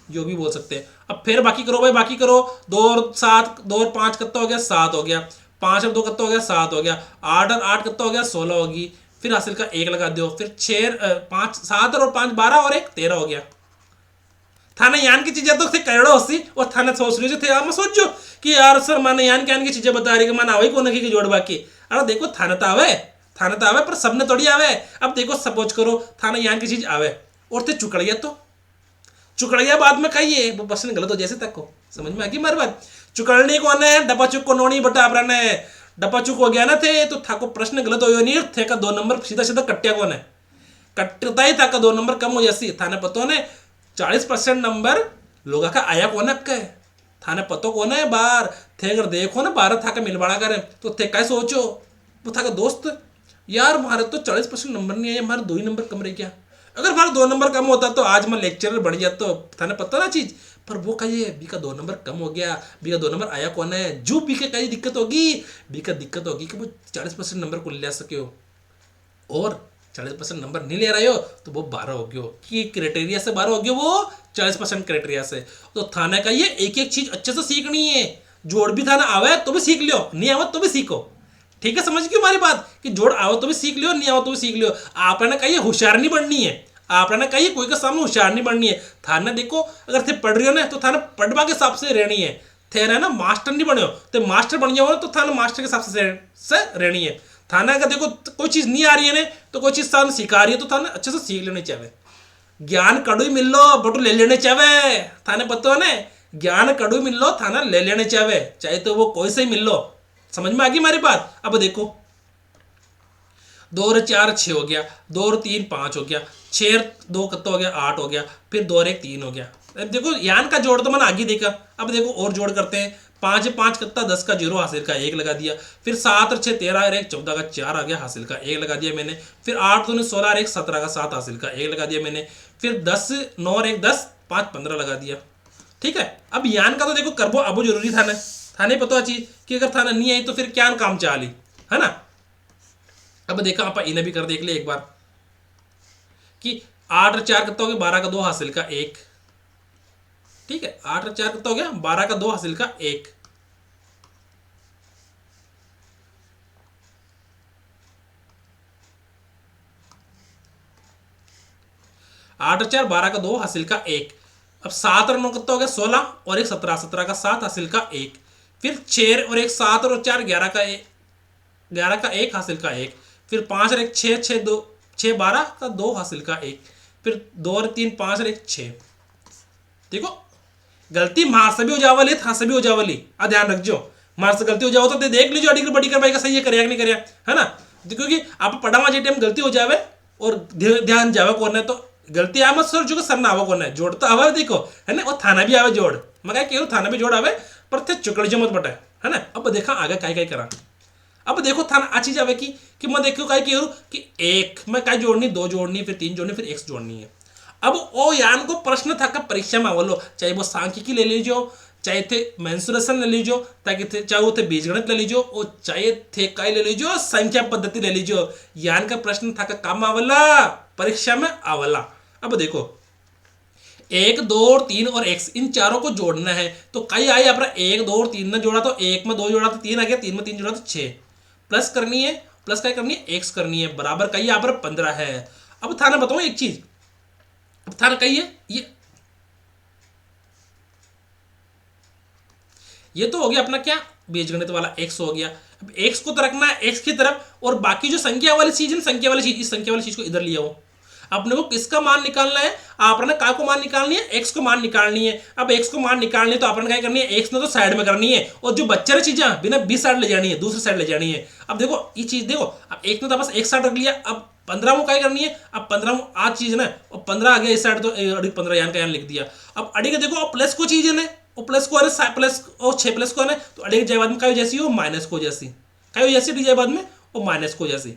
योग भी बोल सकते हैं। अब फिर बाकी करो भाई, बाकी करो 2 और 7 2 और 5 कितना हो गया 7 हो गया, 5 और 2 कितना हो गया 7 हो गया, 8 और 8 कितना हो गया 16 होगी। फिर हासिल का 1 लगा दो। फिर 6 5 7 और 5 12 और 1 13 हो गया। थाने यान की चीजें तो थे करोड़ों होसी और थाने सोच रहे थे आप सोचो कि यार सर माने यान की चीजें बता रही कि माना वही को की जोड़ बाकी। अरे देखो थाने तो आवे, थाने तो आवे पर सबने थोड़ी आवे। अब देखो सपोज करो थाने यान की चीज आवे और थे चुकड़िया, तो चुकड़िया बाद में खाइए वो प्रश्न गलत हो जैसे तक को। समझ में आ गई हमारी बात? चुकड़नी कौन है? डब्बा चुक को नोनी बटा अपना ने डब्बा चुक हो गया ना थे तो था को प्रश्न गलत हो नहीं थे का 2 नंबर सीधा सीधा कट्टिया कौन है? कटता ही था का 2 नंबर कम हो जैसी थाने पतो ने 40% नंबर लोगों का आया कौन है आपका? थाने पतो कौन है बार थे अगर देखो ना 12 था का मिलवाड़ा करे तो थे क्या सोचो वो था का दोस्त यार हमारे तो 40% नंबर नहीं आए, हमारे 2 ही नंबर कम रह गया। अगर हमारा 2 नंबर कम होता तो आज मैं लेक्चरर बढ़ जाता तो थाने पता ना चीज। पर वो कहिए बी का 2 नंबर कम हो गया, बी का 2 नंबर आया कौन है? जो बी के कहीं दिक्कत होगी, बी का दिक्कत होगी कि वो 40% नंबर को ले सके हो और 40% नंबर नहीं ले रहे हो तो वो 12 हो गया कि क्राइटेरिया से 12 हो गया, वो 40% क्राइटेरिया से। तो थाने का ये एक एक चीज अच्छे से सीखनी है। जोड़ भी थाना आवे तो भी सीख लियो, नहीं आवे तो भी सीखो, ठीक है। समझ क्यों हमारी बात कि जोड़ आओ तो भी सीख लियो, नहीं आओ तो भी सीख लियो। आपने कहिए होशियार नहीं बननी है, आपने कहिए कोई के सामने होशियार नहीं बननी है। थाने देखो अगर थे पढ़ रही हो ना तो थाने पढ़वा के हिसाब से रहनी है। थे ना मास्टर नहीं बने हो तो मास्टर बन जाओ तो थाने मास्टर के हिसाब से रहनी है। थाना अगर देखो कोई चीज नहीं आ रही है ना तो कोई चीज थाने सिखा रही है तो थाने अच्छे से सीख लेने चाहिए। ज्ञान कड़ू मिल लो बटू ले लेने चाहिए, थाने पता है ना, ज्ञान कड़ू मिल लो थाना ले लेने चाहिए, चाहे तो वो कोई से ही मिल लो। समझ में आ गई हमारी बात? अब देखो 2 और 4 6 हो गया, 2 और 3 5 हो गया, 6 और 2 कितना हो गया 8 हो गया, फिर 2 और 1 3 हो गया। अब देखो यान का जोड़ तो मैंने आगे देखा। अब देखो और जोड़ करते हैं 5 5 कितना 10 का 0 हासिल का 1 लगा दिया। फिर 7 और 6 13 और 1 14 का 4 आ गया हासिल का 1 लगा दिया मैंने। फिर 8 2 16 और 1 17 का 7 हासिल का 1 लगा दिया मैंने। फिर 10 9 और 1 10 5 15 लगा दिया। ठीक है। अब यान का तो देखो करबो अबो जरूरी था ना, थाने पता चीज कि अगर थाना नहीं आई तो फिर क्या काम चाली, है ना। अब देखा आप इन्हें भी कर देख ले एक बार कि 8 और 4 कितना हो गया, 12 का 2 हासिल का 1। ठीक है, 8 और 4 कितना हो गया, 12 का 2 हासिल का 1। आठ और 4 12 का 2 हासिल का 1। अब 7 और 9 कितना हो गया, 16 और 1 17, 17 का 7 हासिल का 1। फिर 6 और 1 7 और 4 11 का 1, 11 का 1 हासिल का 1। फिर 5 और 1 6 6 2 6 12 का 2 हासिल का 1। फिर 2 और 3 5 और 1 6। देखो गलती मार से भी हो जावली, था से भी हो जावली, आ ध्यान रखजो। मार से गलती हो जाओ तो देख लीजिए अड़ी बड़ी कर भाई का सही है, करे नहीं करे, है ना। क्योंकि आप पढ़ा हुआ टाइम गलती हो जावे और ध्यान जावे कौन है, तो गलती आ मत सोचो सर ना आवा कौन है, जोड़ तो आवा देखो, है ना। और थाना भी आवे जोड़, मैं क्या थाना भी जोड़ आवे, पर थे चुकड़ जो मत बटे, है ना। अब देखा आगे काय करा। अब देखो थाना आ चीज आवे कि मैं देखो काय करूँ कि एक मैं काय जोड़नी, 2 जोड़नी, फिर 3 जोड़नी, फिर एक्स जोड़नी है। अब ओ यान को प्रश्न था का परीक्षा में आवलो, चाहे वो सांख्यिकी ले लीजियो, चाहे थे मेंसुरेशन ले लीजियो, ताकि चाहे वो थे बीजगणित ले लीजियो, और चाहे थे काय ले लीजियो, संख्या पद्धति ले लीजियो, यान का प्रश्न था का काम आवला, परीक्षा में आवला। अब देखो 1 2 और 3 और x इन चारों को जोड़ना है, तो कई आई अपना 1 2 और 3 ने जोड़ा तो 1 में 2 जोड़ा तो 3 आ गया, 3 में 3 जोड़ा तो 6, प्लस करनी है, प्लस क्या करनी है, x करनी है, बराबर कही यहाँ पर 15 है। अब थाना बताओ एक चीज, अब थाना कही है ये तो हो गया अपना क्या बीजगणित वाला x हो गया। अब x को तो रखना है x की तरफ, और बाकी जो संख्या वाली चीज है, संख्या वाली चीज, इस संख्या वाली चीज को इधर लिया हो। अपने को किसका मान निकालना है, आपने काय को मान निकालनी है, x को मान निकालनी है। अब x को मान निकालनी है तो आपने क्या करनी है, x ने तो साइड में करनी है, और जो बच्चे चीजें बिना 20 साइड ले जानी है, दूसरी साइड ले जानी है। अब देखो ये चीज देखो, अब एक ने तो बस एक साइड रख लिया, अब 15 को क्या करनी है, अब 15 आज चीज ना, और 15 आ गया इस साइड, तो अड़ी 15 यान का यान लिख दिया। अब अड़ी के देखो प्लस को चीज है ना, और प्लस को है प्लस, और 6 प्लस को है, तो अड़ी के बाद में क्या जैसी हो, माइनस को जैसी, क्या जैसी डी बाद में वो माइनस को जैसी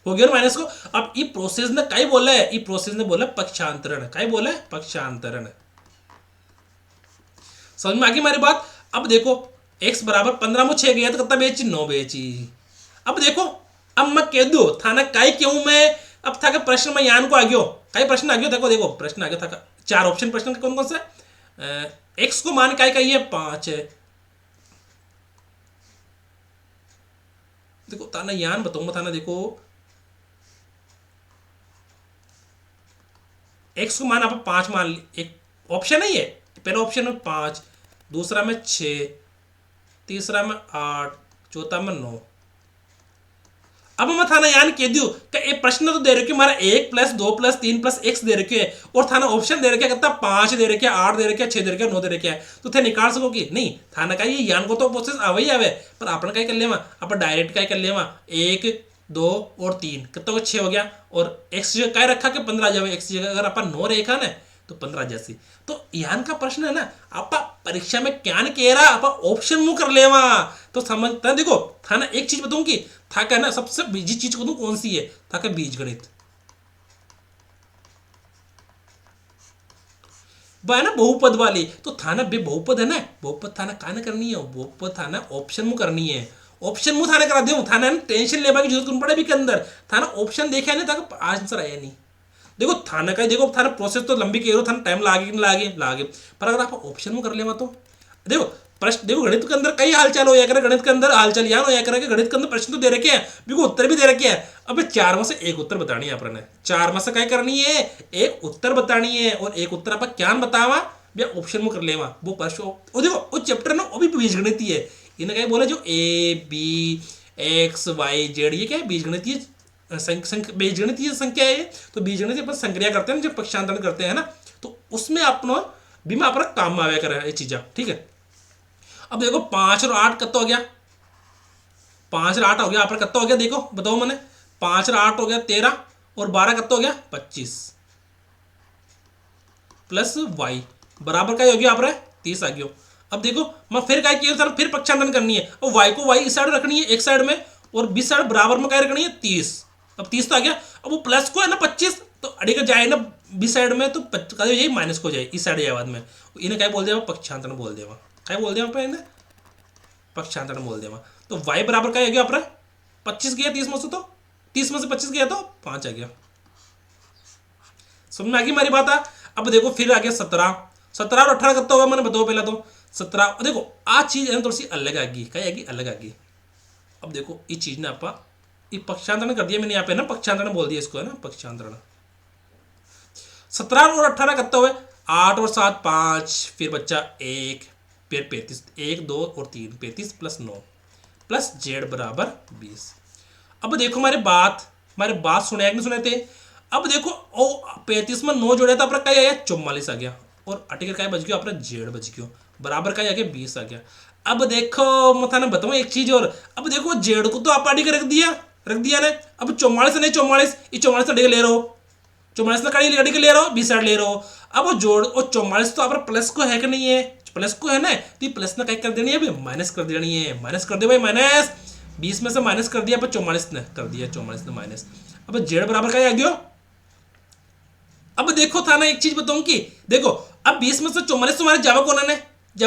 हो गया माइनस को। अब ये प्रोसेस ने क्या बोला है, ये प्रोसेस ने बोला पक्षांतरण, क्या बोला है, पक्षांतरण। समझ में आ गई हमारी बात। अब देखो x बराबर 15 में 6 गया तो कितना बेची, 9 बेची। अब देखो अब मैं कह दू थाना काय क्यों मैं, अब था प्रश्न में यान को आ गयो, कई प्रश्न आ गयो, देखो देखो प्रश्न आ गया था 4 ऑप्शन प्रश्न कौन कौन सा, x को मान काय कही है 5 है। देखो थाना यान बताऊंगा, थाना देखो x को मान आप 5 मान ली, एक ऑप्शन है ये, पहला ऑप्शन में 5, दूसरा में 6, तीसरा में 8, चौथा में 9। अब मैं थाना यान कह दू कि ये प्रश्न तो दे रखे हमारा 1 प्लस 2 प्लस 3 प्लस x दे रखे है, और थाना ऑप्शन दे रखे कितना 5 दे रखे, 8 दे रखे, 6 दे रखे, 9 दे रखे है, तो थे निकाल सको कि नहीं। थाना का ये यान को तो प्रोसेस आवे ही आवे, पर आपने क्या कर लिया, आप डायरेक्ट क्या कर लिया, 1 2 और 3 कितना को 6 हो गया, और x जगह क्या रखा कि 15 जावे, x जगह अगर अपन 9 रेखा ना तो 15 जैसी। तो यान का प्रश्न है ना, आप परीक्षा में क्या न कह रहा, आप ऑप्शन मुंह कर लेवा तो समझता। देखो था ना एक चीज बताऊं कि था क्या ना, सबसे बीजी चीज को कौन सी है, था क्या बीजगणित, वह ना बहुपद वाली, तो थाना बे बहुपद है ना, बहुपद थाना का ना करनी है, बहुपद थाना ऑप्शन मुंह करनी है, ऑप्शन मुंह थाना करा दो, थाना टेंशन लेवा की जरूरत कौन पड़े भी के अंदर, थाना ऑप्शन देखा नहीं था आंसर आया नहीं। देखो थाना का देखो थाना प्रोसेस तो लंबी कह रहे हो, थाना टाइम लागे नहीं लागे, पर अगर आप ऑप्शन में कर लेवा तो देखो प्रश्न, देखो गणित के अंदर कई हालचाल हो करे, गणित के अंदर हालचाल यान हो करे, गणित के अंदर प्रश्न तो दे रखे हैं, बिल्कुल उत्तर भी दे रखे हैं। अब 4 में से एक उत्तर बतानी है अपने, 4 में से क्या करनी है, एक उत्तर बतानी है, और एक उत्तर आप क्या बतावा भैया ऑप्शन में कर लेवा वो प्रश्न। और देखो वो चैप्टर ना वो भी बीजगणित है, इन्हें क्या बोला जो A B X Y Z ये क्या है बीजगणितीय बीजगणितीय संख्या है, तो बीजगणित अपन संक्रिया करते हैं जब पक्षांतरण करते हैं ना, तो उसमें अपना बीमा अपना काम में आया करे ये चीज़ा, ठीक है। अब देखो 5 और 8 कितना हो गया, 5 और 8 हो गया, आप कितना हो गया देखो बताओ मैंने, 5 और 8 हो गया 13, और 12 कितना हो गया 25, प्लस y बराबर का हो गया आप 30 आ गया। अब देखो मैं फिर क्या किया, फिर पक्षांतरण करनी है, और y को y इस साइड रखनी है एक साइड में, और बीस साइड बराबर में क्या रखनी है 30। अब 30 तो आ गया, अब वो प्लस को है ना 25, तो अड़ी का जाए ना बी साइड में तो यही माइनस को जाए इस साइड या बाद में इन्हें क्या बोल दिया पक्षांतरण बोल दिया क्या बोल दिया पे इन्हें पक्षांतरण बोल दिया। तो y बराबर क्या आ गया अपना 25 गया 30 में से, तो 30 में से 25 गया तो 5 आ गया। समझ में आ गई हमारी बात है। अब देखो फिर आ गया 17 और 18 कितना होगा मैंने बताओ पहला तो 17। देखो आ चीज है ना थोड़ी सी अलग आ गई, क्या आएगी अलग आ गई। अब देखो ये चीज ना आप ये पक्षांतरण कर दिया मैंने यहाँ पे ना, पक्षांतरण बोल दिया इसको है ना पक्षांतरण। 17 और 18 कितना हुआ 8 और 7 5, फिर बच्चा 1, फिर 35 1 2 और 3 35 प्लस 9 प्लस जेड बराबर 20। अब देखो हमारे बात सुने कि नहीं सुने थे। अब देखो ओ 35 में 9 जोड़ा था अपना क्या आया 44 आ गया, और आर्टिकल क्या बच गया अपना जेड बच गया बराबर का आ गया 20 आ गया। अब देखो मैं थाने बताऊँ एक चीज और, अब देखो जेड को तो आप आर्टिकल रख दिया ने। अब 44 नहीं 44 ये 44 आर्टिकल ले रहे हो, 44 ना कड़ी के ले रहा हो 20 साइड ले रहा हो। अब वो जोड़ वो 44 तो आप प्लस को है कि नहीं है, प्लस को है ना, तो ये प्लस ना क्या कर देनी है अभी माइनस कर देनी है। माइनस कर दे भाई माइनस 20 में से माइनस कर दिया, अब 44 ने कर दिया 44 ने माइनस। अब जेड बराबर क्या आ गया। अब देखो था ना एक चीज बताऊं कि देखो अब 20 में से 44 तुम्हारे जावा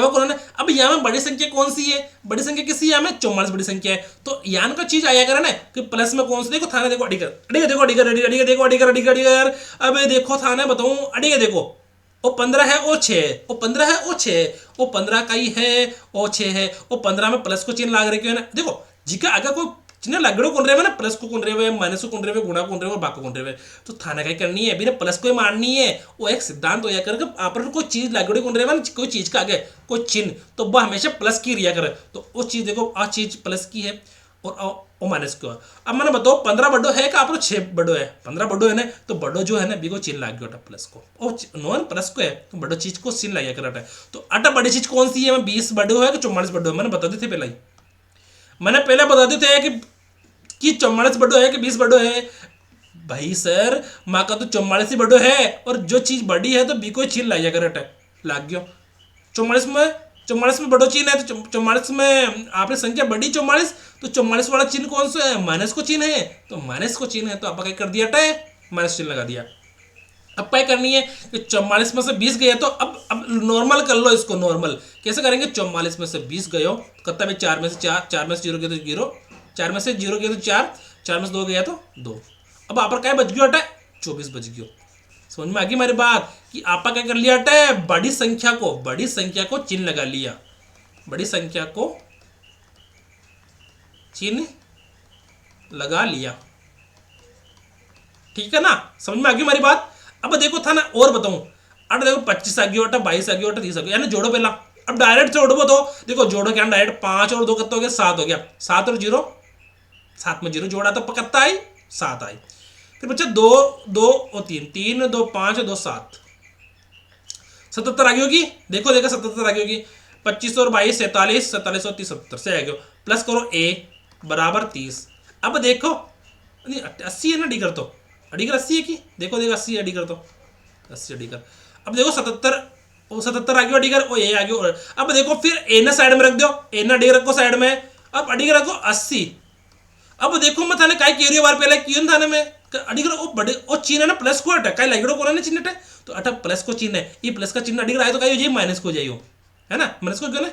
कौन है अब यहाँ में बड़ी संख्या कौन सी है, बड़ी संख्या किसी यहाँ में 44 बड़ी संख्या है, तो यान का चीज आया करे ना कि प्लस में कौन सी। देखो थाना देखो अडिगर देखो अब देखो थाना बताऊं अडिगर देखो वो 15 है वो 6 है, वो 15 है वो 6 है, वो 15 का ही है वो 6 है, वो 15 में प्लस को चिन्ह लाग रहे है ना। देखो जिका अगर कोई चिन्ह लगड़ो कौन रहे ना, प्लस को कौन रहे माइनस को कौन रहे गुणा कौन रहे बाकी कौन रहे, तो थाना क्या करनी है बिना प्लस को ही माननी है। वो एक सिद्धांत होया कर आप कोई चीज लगड़ो कौन रहे कोई चीज का आगे कोई चिन्ह तो वह हमेशा प्लस की रिया करे, तो वो चीज देखो आ चीज प्लस की है और वो माइनस को। अब मैंने बताओ 15 बड्डो है कि आप 6 बड्डो है, 15 बड्डो है ना, तो बड्डो जो है ना बिको चिन्ह लाग गया प्लस को, और नॉन प्लस को है तो बड्डो चीज को चिन्ह लग गया। तो अटा बड़ी चीज कौन सी है 20 बड्डो है कि 44 बड्डो है, मैंने बता दी थे पहले ही, मैंने पहले बता दी थे कि 44 बड्डो है कि 20 बड्डो है। भाई सर माँ का तो 44 ही बड्डो है, और जो चीज बड़ी है तो बी को चिन्ह लग जाएगा लाग गया। 44 में बड़ो चिन्ह है, तो 44 में आपने संख्या बड़ी 44, तो 44 वाला चिन्ह कौन सा है माइनस को चिन्ह है, तो माइनस को चिन्ह है तो आप क्या कर दिया माइनस चिन्ह लगा दिया। अब क्या करनी है कि 44 में से 20 गए तो अब नॉर्मल कर लो इसको। नॉर्मल कैसे करेंगे 44 में से 20 गए हो कितना में 4 में से 4 में से 0 गया तो 0, 4 में से 0 गया तो 4, 4 में से 2 गया तो 2। अब आप क्या बच गया 24 बच गया। समझ में आ गई हमारी बात कि आपा क्या कर लिया बड़ी संख्या को चिन्ह लगा लिया, बड़ी संख्या को चिन्ह लगा लिया, ठीक है ना। समझ में आ गई हमारी बात। अब देखो था ना और बताऊं अट देखो 25 आ गया 22 आ गया 30 आ गया, यानी जोड़ो पहला। अब डायरेक्ट जोड़ो तो देखो जोड़ो क्या डायरेक्ट 5 और 2 कितना हो गया 7 हो गया, 7 और 0 7 में 0 जोड़ा तो कितना आई 7 आई। फिर बच्चा 2 2 और 3 3 2 5 2 7 77 आ गई होगी। देखो 77 आ गई होगी। 25 और 22 47 47 और 30 70 से आ गया। प्लस करो a बराबर 30। अब देखो 80 है ना अड़ी कर, तो अड़ी कर 80 है कि देखो 80 अड़ी कर, तो 80 अड़ी कर। अब देखो 77 वो 77 आ गया अड़ी कर, वो a आ गया। अब देखो फिर a ना साइड में रख दो, a ना अड़ी रखो साइड में, अब अड़ी रखो 80। अब देखो मैं थाने काय कह बार पहले क्यों थाने में अड़ी ओ बड़े ओ चिन्ह है ना प्लस को अटक काय लगड़ो कोना ने चिन्ह अटक, तो अटक प्लस को चिन्ह है, ये प्लस का चिन्ह अड़ी आए तो काय हो जाए माइनस को जाइयो है ना, माइनस को क्यों ना।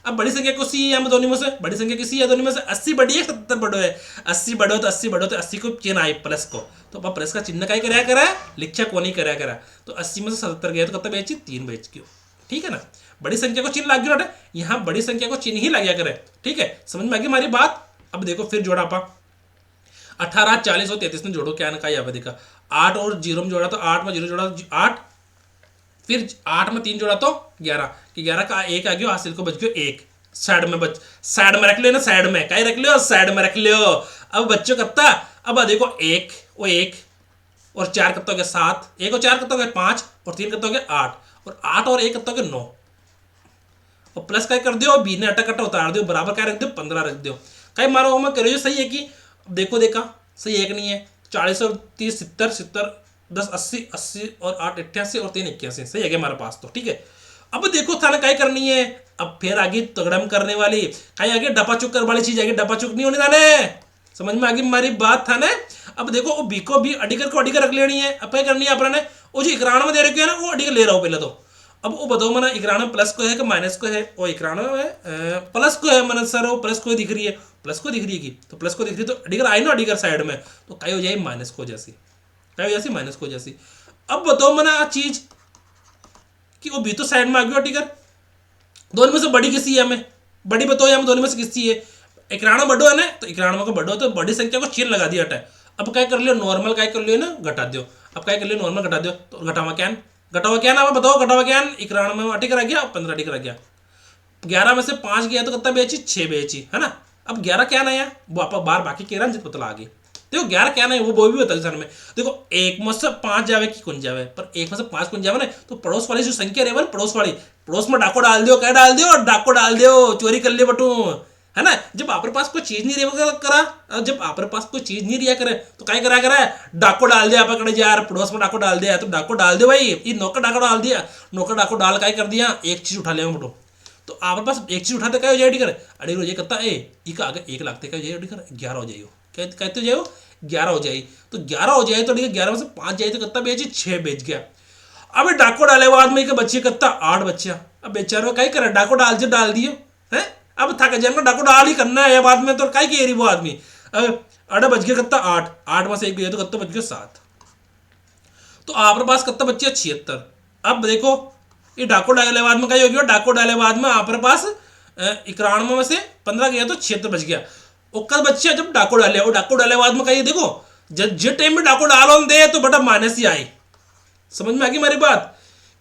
अब बड़ी संख्या को सी है हम दोनों में से, बड़ी संख्या किसी है दोनों में से 80 बड़ी है 70 बड़ो है, 80 बड़ो तो 80 बड़ो तो 80 को चिन्ह आए प्लस को, तो अब प्लस का चिन्ह काय कराया करा लिखा को नहीं कराया करा, तो 80 में से 77 गया तो कितना बेची 3 बेच क्यों, ठीक है ना। बड़ी संख्या को चिन्ह लग गया, यहाँ बड़ी संख्या को चिन्ह ही लग गया करे, ठीक है। समझ में आ गई हमारी बात। अब देखो फिर जोड़ा पा 18 40 और 33 में जोड़ो क्या ना क्या देखा 8 और 0 में जोड़ा तो 8 में 0 जोड़ा 8, फिर 8 में 3 जोड़ा तो 11 कि 11 का 1 आ गया, हासिल को बच गया 1 साइड में रख लो ना, साइड में कहीं रख लो साइड में रख लो। अब बच्चों कत्ता अब देखो 1 वो 1 और 4 कितना हो गया 7, 1 और 4 कितना हो गया 5 और 3 कितना हो गया 8 और 8 और 1 कितना हो गया 9 और प्लस क्या कर दो बी ने अटक उतार दो बराबर क्या रख दो 15 रख दो। कहीं मारो होमवर्क करो जो सही है कि देखो देखा सही एक नहीं है 40 और 30 70 70 10 80 80 और 8 88 और 3 81 सही है हमारे पास, तो ठीक है। अब देखो थाने क्या करनी है, अब फिर आगे तगड़म करने वाली कहीं आगे डपा चुक कर वाली चीज आएगी, डपा चुक नहीं होने थाने समझ में आ गई हमारी बात था ना। अब देखो वो बी को भी अडिगर को अडिगर रख लेनी है। अब क्या करनी है अपने, वो जो 91 दे रखे है ना वो अडिगर ले रहा हूँ पहले तो। अब वो बताओ मैंने 91 प्लस को है कि माइनस को है, वो 91 है प्लस को है मैंने सर, वो प्लस को दिख रही है, प्लस को दिख रही है कि तो प्लस को दिख रही है तो अडिगर आई ना अडिगर साइड में, तो कई हो जाए माइनस को जैसी, कई हो जैसी माइनस को जैसी। अब बताओ मैंने चीज कि वो बी तो साइड में आ गया अडिगर, दोनों में से बड़ी किसी है हमें, बड़ी बताओ यहाँ दोनों में से किसी है, 91 बड़ो है ना, तो 91 को बड़ो तो बड़ी संख्या को चिन्ह लगा दिया हटा। अब क्या कर लियो नॉर्मल, क्या कर लियो ना घटा दो। अब क्या कर लियो नॉर्मल घटा दो, तो घटावा क्या ना बताओ, घटावा क्या 91 में अटिक रह गया, 15 अटिक रह गया, 11 में से 5 गया तो कितना बेची, 6 बेची है ना। अब 11 क्या ना है वो आप बार बाकी कह रहा है जित पता आगे। देखो 11 क्या नहीं वो भी बता सर में। देखो एक में से 5 जावे कि कौन जावे, पर एक में से 5 कौन जावे ना, तो पड़ोस वाली जो संख्या रहे पड़ोस वाली, पड़ोस में डाको डाल दियो, क्या डाल दियो, डाको डाल दियो, चोरी कर लियो बटू है ना। जब आपके पास कोई चीज नहीं रहा करा, जब आपके पास कोई चीज नहीं रिया करे तो क्या करा करा डाको डाल दिया आप यार, पड़ोस में डाको डाल दिया तो डाको डाल दियो भाई, ये नौकर डाको डाल दिया, नौकर डाको डाल क्या कर दिया, एक चीज उठा लिया बटू। तो आपके पास एक चीज उठाते क्या हो जाए अडिगर, अडिगर हो जाए कितना ए आगे 1 लाख क्या हो जाए अडिगर 11 हो जाइयो, कहते हो जाए 11 हो जाए, तो 11 हो जाए तो 11 में से 5 जाए तो कितना बेची, 6 बेच गया। अब डाको डाले बाद में बच्चे कितना 8 बच्चा। अब बेचारे क्या करे डाको डाल दियो है, अब थक जाए डाको डाल ही करना है बाद में, तो क्या कह रही वो आदमी। अब 8 बच गया कितना 8, 8 में से 1 गया तो कितना बच गया 7, तो आपके पास कितना बच्चे 76। अब देखो ये डाको डाले बाद में क्या हो गया, डाको डाले बाद में आपके पास 91 में से 15 गया तो 76 बच गया। ओकर बच्चे जब डाको डाले, और डाको डाले बाद में कहिए देखो जब जे टाइम में डाको डालो दे तो बटा माइनस ही आए। समझ में आ गई हमारी बात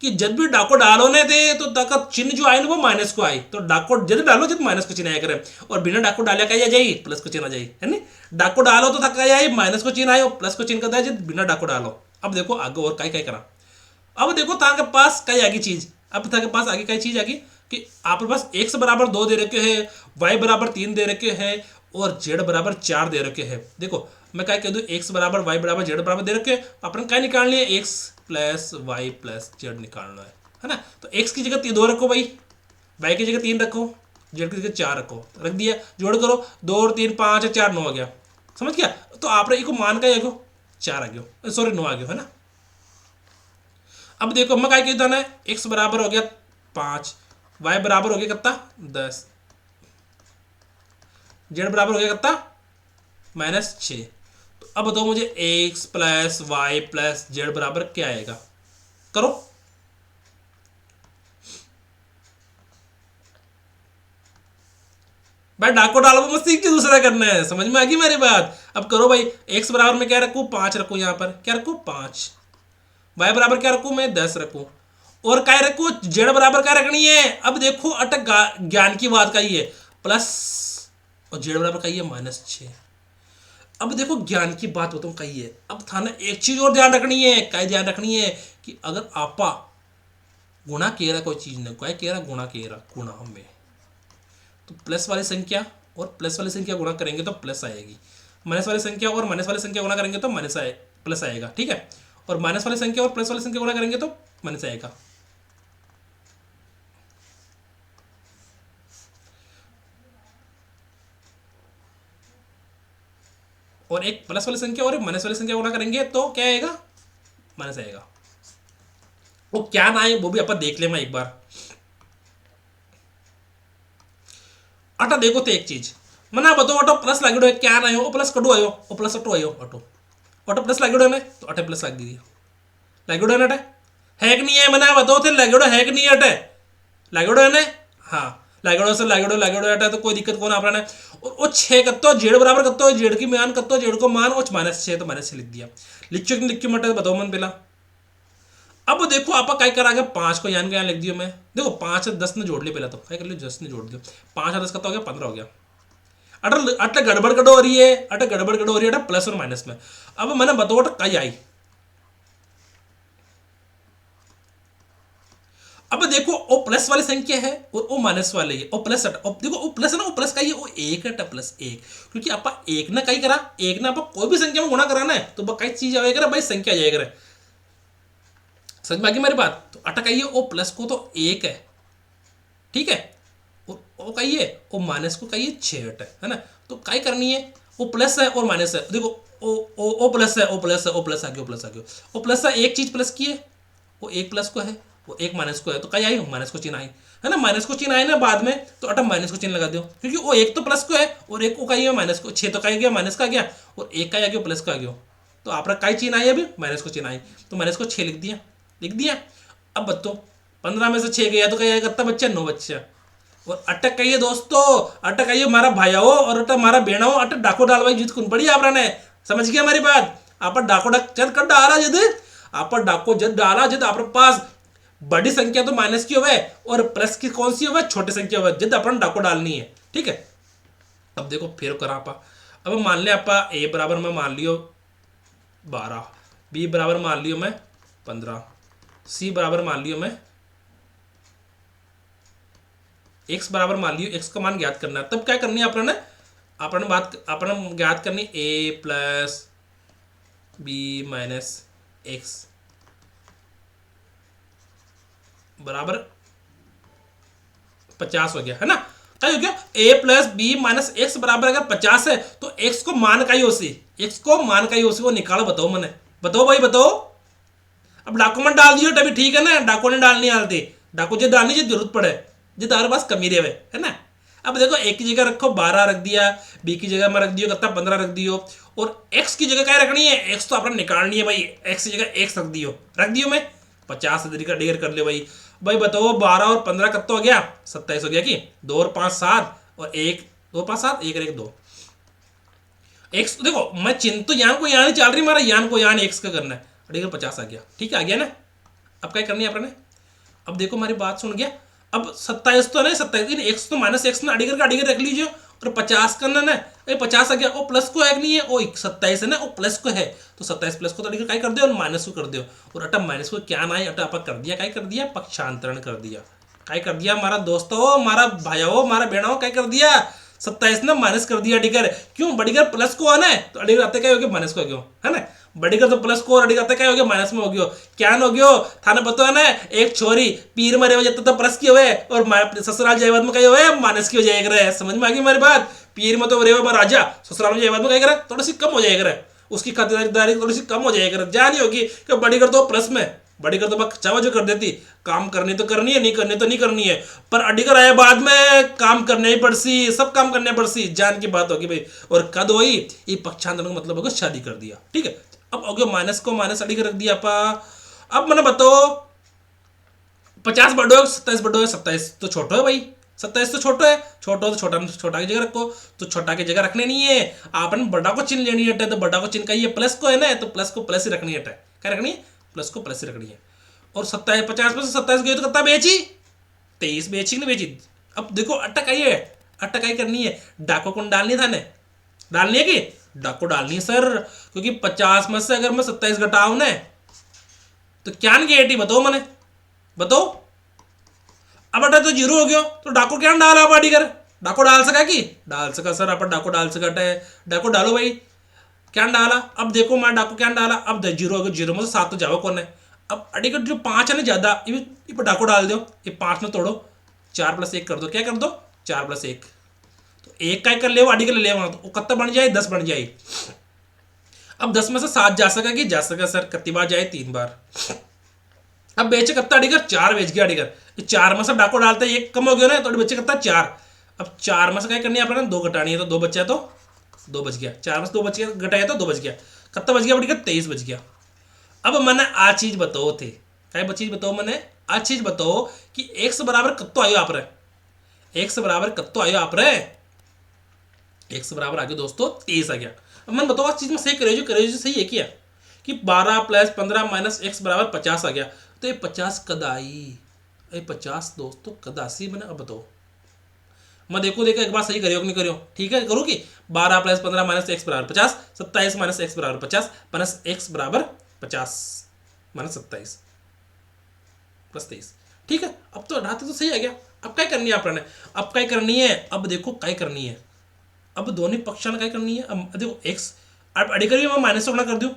कि जब भी डाको डालो ने दे तो ताकत चिन्ह जो आए ना वो माइनस को आए, तो डाको जब डालो जब माइनस को चिन्ह आया करे, और बिना डाको डाले क्या जाए प्लस को चिन्ह आ जाए है नी। डाको डालो तो थका जाए माइनस को चिन्ह आयो, प्लस को चिन्ह करता है जब बिना डाको डालो। अब देखो आगे और क्या क्या करा, अब देखो ताके पास क्या आगे चीज, अब ताके पास आगे क्या चीज आगी कि आपके पास x बराबर 2 दे रखे है, y बराबर 3 दे रखे है, और z बराबर 4 दे रखे है। देखो मैं क्या कह दूं x बराबर y बराबर z बराबर दे रखे, अपन क्या निकालनी है x plus y plus z निकालना है ना। तो x की जगह 2 रखो भाई, y की जगह 3 रखो, z की जगह 4 रखो, रख दिया, जोड़ करो 2 और 3 5 4 9 आ गया, समझ गया। तो आप को मान का 4 आ गया, सॉरी 9 आ गया है ना। अब देखो मैं क्या कहता ना x बराबर हो गया 5, y बराबर हो गया कितना 10, z बराबर हो गया कितना -6। तो अब बताओ मुझे x plus y plus z बराबर क्या आएगा, करो। भाई डाको डालो मत सीख के दूसरा करना है, समझ में आ गई मेरी बात। अब करो भाई x बराबर में क्या रखूं 5 रखूं, यहां पर क्या रखूं 5, y बराबर क्या रखूं मैं 10 रखूं, और क्या रखूं z बराबर क्या रखनी है। अब देखो अटक ज्ञान की बात का ही है प्लस, और z बराबर का ही है -6। अब देखो ज्ञान की बात बताऊं कही है। अब था ना एक चीज और ध्यान रखनी है, क्या ध्यान रखनी है कि अगर आपा गुणा कह रहा कोई चीज ने, क्या कह रहा गुणा कह रहा गुणा में, तो प्लस वाली संख्या और प्लस वाली संख्या गुणा करेंगे तो प्लस आएगी, माइनस वाली संख्या और माइनस वाली संख्या गुणा करेंगे तो प्लस आएगा, ठीक है। और माइनस वाली संख्या और प्लस वाली संख्या गुणा करेंगे तो माइनस आएगा। और एक प्लस वाली संख्या और एक माइनस वाली संख्या गुणा करेंगे तो क्या आएगा माइनस आएगा। वो क्या ना है वो भी अपन देख लेंगे एक बार। अटा देखो तो एक चीज मना बताओ ऑटो प्लस लगे क्या ना हो प्लस कटो आयो ओ प्लस ऑटो आयो ऑटो ऑटो प्लस लगे ने तो अटे प्लस लग दी लगे ना अटे है कि नहीं है मना बताओ थे लगे है कि नहीं अटे लगे ने हाँ लगेड़ो से लगेड़ो अटे तो कोई दिक्कत कौन अपना। और वो 6 कत्तो जेड बराबर कत्तो जेड की मान कत्तो जेड को मान और -6 तो -6 लिख दिया, लिखो कि लिख के मटे बताओ मन पहला। अब देखो आप क्या करा 5 को यान का यहाँ लिख दियो मैं, देखो 5 और 10 ने जोड़ लिया पहला, तो क्या कर लिया 10 ने जोड़ दिया, 5 और 10 का तो हो गया 15 हो गया। अट गड़बड़ कड़ो हो रही है, अट गड़बड़ कड़ो हो रही है प्लस और माइनस में। अब मैंने बताओ कई आई। अब देखो वो प्लस वाली संख्या है और वो माइनस वाली है, और प्लस देखो वो प्लस है ना, वो प्लस का ही है, वो 1 है प्लस 1, क्योंकि आप एक ना कई करा एक ना आप कोई भी संख्या में गुणा कराना है तो कई चीज आएगा भाई संख्या जाएगा, समझ में आ गई मेरी बात। तो अटक आइए वो प्लस को तो 1 है, ठीक है, और वो कहिए वो माइनस को कहिए 6 है ना। तो क्या करनी है वो प्लस है और माइनस है, देखो ओ प्लस है, ओ प्लस है, ओ प्लस आ गया, ओ प्लस आ गया, ओ प्लस है, एक चीज प्लस की है, वो एक प्लस को है, वो एक माइनस को है, तो कहीं आई माइनस को चिन्ह आई है ना, माइनस को चिन्ह आई ना बाद में, तो अटम माइनस को चिन्ह लगा दो, क्योंकि वो एक तो प्लस को है और एक को कहीं माइनस को, 6 तो कहीं गया माइनस का गया और एक का आ गया प्लस का आ गया, तो आप कई चिन्ह आई अभी माइनस को चिन्ह आई, तो माइनस को 6 लिख दिया। अब बतो 15 में से 6 गया तो क्या कितना बच्चा, 9 बच्चा। और अटक कहिए दोस्तों, अटक आइए मारा भाया हो और अटक मारा बेना हो, अटक डाको डाल भाई जीत कौन पड़ी आप ने, समझ गया हमारी बात। आप डाको डाक जद कर डाला जद, आप डाको जद डाला जद आप पास बड़ी संख्या तो माइनस की होवे और प्लस की कौन सी होवे, छोटी संख्या होवे, जद अपन डाको डालनी है, ठीक है। अब देखो फिर करा आपा, अब मान लिया आपा ए बराबर में मान लियो 12, बी बराबर मान लियो मैं 15, सी बराबर मान लियो मैं एक्स बराबर मान लियो, एक्स का मान ज्ञात करना है। तब क्या करनी है अपन ने बात अपन ज्ञात करनी ए प्लस बी माइनस एक्स बराबर 50 हो गया, है ना। क्या हो गया, ए प्लस बी माइनस एक्स बराबर अगर 50 है तो एक्स को मान का ही होसी, एक्स को मान का ही होसी, वो निकालो, बताओ मैंने, बताओ भाई बताओ। अब डॉक्यूमेंट डाल दियो तभी ठीक है ना, डॉक्यूमेंट डालनी आती, डॉक्यू जो डालनी जो जरूरत पड़े, जो तुम्हारे पास कमी रहे, है ना। अब देखो एक की जगह रखो 12 रख दिया, बी की जगह में रख दियो कितना 15 रख दियो, और एक्स की जगह क्या रखनी है, एक्स तो अपने निकालनी है भाई, एक्स की जगह एक्स रख दियो मैं 50 तरीका डेर कर ले भाई। भाई बताओ 12 और 15 कितना हो गया, 27 हो गया कि 2 और 5 7 और 1 2 5 7 1 और 1 2 एक्स। देखो मैं चिन्ह तो यहाँ को यहाँ नहीं चल रही, हमारा यहाँ को यहाँ एक्स का करना है, अड़ेगर 50 आ गया, ठीक है आ गया ना। अब क्या करनी है अपने, अब देखो हमारी बात सुन गया, अब 27 तो नहीं, 27 एक्स तो माइनस एक्स ना अड़ेगर का अड़ेगर रख लीजिए, और 50 करना ना, 50 आ गया, वो प्लस को है नहीं है, वो 27 है ना, वो प्लस को है, तो 27 प्लस को तो अड़ेगर क्या कर दिया और माइनस को कर दियो, और अटा माइनस को क्या ना है अटा आप कर दिया, क्या कर दिया पक्षांतरण कर दिया, क्या कर दिया हमारा दोस्तों, हमारा भाइयों, हमारा बहनों, क्या कर दिया 27 ना माइनस कर दिया अड़ेगर, क्यों बड़ीगर प्लस को आना है तो अड़ेगर आते क्या हो गया माइनस को हो गया, है ना। बड़ीगर तो प्लस को और अड़ेगर आते क्या हो गया माइनस में हो गया, क्या हो गया थाने पता है ना, एक छोरी पीर मरे हो जाता तो प्लस की हुए और ससुराल जयवद में कहीं हुए माइनस की हो जाएगा, समझ में आ गई हमारी बात। पीर में तो रेवा राजा, ससुराल में जयवद में कहीं करे थोड़ी सी कम हो जाएगा, उसकी खातिरदारी थोड़ी सी कम हो जाएगा, जानी होगी कि बड़ीगर तो प्लस में, बड़ीगर तो चावा जो कर देती, काम करनी तो करनी है, नहीं करनी तो नहीं करनी है, पर अडीगर आया बाद में काम करने ही पड़सी, सब काम करने पड़सी, जान की बात होगी भाई। और कद हुई ये पक्षांतरण का मतलब होगा शादी कर दिया, ठीक है। अब हो गया माइनस को माइनस अडीगर रख दिया आपा। अब मैंने बताओ 50 बड़ो 27 बड़ो है, 27 तो छोटो है भाई, 27 तो छोटो है, छोटो तो छोटा की जगह रखो, तो छोटा की जगह रखने नहीं है, आपने बड़ा को चिन्ह लेनी है, तो बड़ा को चिन्ह का ये प्लस को है ना, तो प्लस को प्लस ही रखनी है, क्या रखनी है प्लस को प्लस ही रखनी है। और 27 50 में से 27 गई तो कितना बेची 23 बेची नहीं बेची। अब देखो अटक आई है, अटक आई करनी है, डाको कौन डालनी था ने, डालनी है कि डाको डालनी है सर, क्योंकि 50 में से अगर मैं 27 घटाऊं ना तो क्या गेटी बताओ मैंने, बताओ। अब अटा तो 0 हो गया, तो डाको क्या डाला पार्टी कर, डाको डाल सका कि डाल सका सर, आप डाको डाल सका, डाको डालो भाई, क्या डाला। अब देखो मैं डाको क्या डाला, अब 0 हो गया, 0 में से 7 तो जाओ कौन है, अब अड़ेगर जो 5 है ना ज्यादा, ये डाको डाल दो, ये 5 में तोड़ो, 4 + 1 कर दो, क्या कर दो 4 + 1, तो 1 का कर ले अड़ी कर ले वहां, तो कितना बन जाए 10 बन जाए। अब 10 में से 7 जा सका कि जा सका सर, कितनी बार जाए 3 बार। अब बेचे कितना अड़ीगर 4 बेच गया अड़ीगर, 4 में से डाको डालते 1 कम हो गया ना, तो बच्चे कितना 4। अब 4 में से क्या करनी है अपने 2 घटानी है, तो 2 बच्चा है तो 2 बच गया, 4 में से 2 बच गया घटाया तो 2 बच गया, कितना बच गया अड़ीगर 23 बच गया। अब मैंने आ चीज बताओ थे, क्या चीज बताओ मैंने आ चीज बताओ कि x बराबर कत्तो आयो आप रे, x बराबर कत्तो आयो आप रे, x बराबर आ गया दोस्तों 23 आ गया। अब मैंने बताओ इस चीज में सही करे जो सही है क्या, कि 12 + 15 - x बराबर 50 आ गया, तो ये 50 कद आई, ये 50 दोस्तों कद आसी मैंने। अब बताओ मैं देखो एक बार सही करियो कि नहीं करियो, ठीक है करूँ कि 12 + 15 - x बराबर 50, 27 - x बराबर 50 x बराबर 50 - 27 + 23, ठीक है। अब तो हटाते तो सही आ गया। अब क्या करनी है आपने, अब क्या करनी है, अब देखो क्या करनी है, अब दोनों पक्षान क्या करनी है। अब देखो x, अब अड़ीगर भी मैं माइनस से गुणा कर दूँ,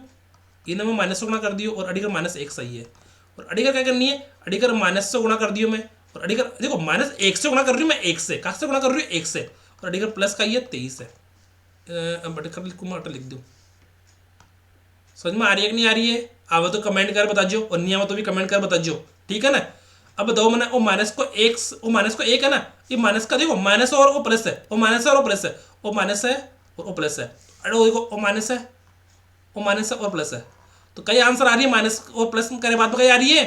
इन्हें मैं माइनस से गुणा कर दियो, और अड़ीगर -1 सही है, और अड़ीगर क्या करनी है, अड़ीगर माइनस से गुणा कर दियो मैं, और अड़ीगर देखो -1 से गुणा कर रही हूँ मैं, 1 से कहाँ से गुणा कर रही हूँ 1 से, और अड़ीगर प्लस का ये 23 है, बटे कर लिखूँ मैं, लिख दूँ। समझ में आ रही है कि नहीं आ रही है? आवे तो कमेंट कर बताजो, और नहीं आवे तो भी कमेंट कर बताजो, ठीक है ना। अब बताओ मैंने वो माइनस को एक, वो माइनस को एक है ना, ये माइनस का देखो माइनस और वो प्लस है, वो माइनस है और वो प्लस है, वो माइनस है और वो प्लस है। अरे वो देखो वो माइनस है, वो माइनस है और प्लस है, तो कई आंसर आ रही है माइनस और प्लस करे बाद में कई आ रही है।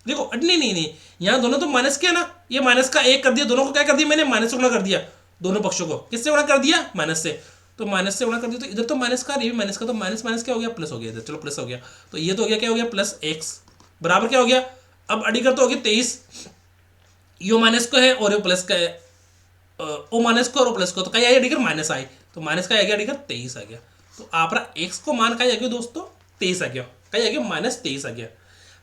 देखो नहीं नहीं नहीं, यहाँ दोनों तो माइनस के है ना, ये माइनस का एक कर दिया, दोनों को क्या कर दिया मैंने, माइनस से गुणा कर दिया, दोनों पक्षों को किससे गुणा कर दिया, माइनस से। तो माइनस से गुणा कर दिया, तो इधर तो माइनस का, ये भी माइनस का, तो माइनस माइनस क्या हो गया, प्लस हो गया इधर, चलो प्लस हो गया। तो ये तो हो गया क्या हो गया, प्लस एक्स बराबर क्या हो गया, अब अडिकर तो हो गया 23, यो माइनस को है और यो प्लस का है, ओ माइनस को और ओ प्लस को, तो क्या आया अडिकर माइनस आई, तो माइनस का आ गया अडिकर 23 आ गया। तो आपका एक्स को मान का आ गया दोस्तों 23 आ गया, क्या आ गया -23 आ गया,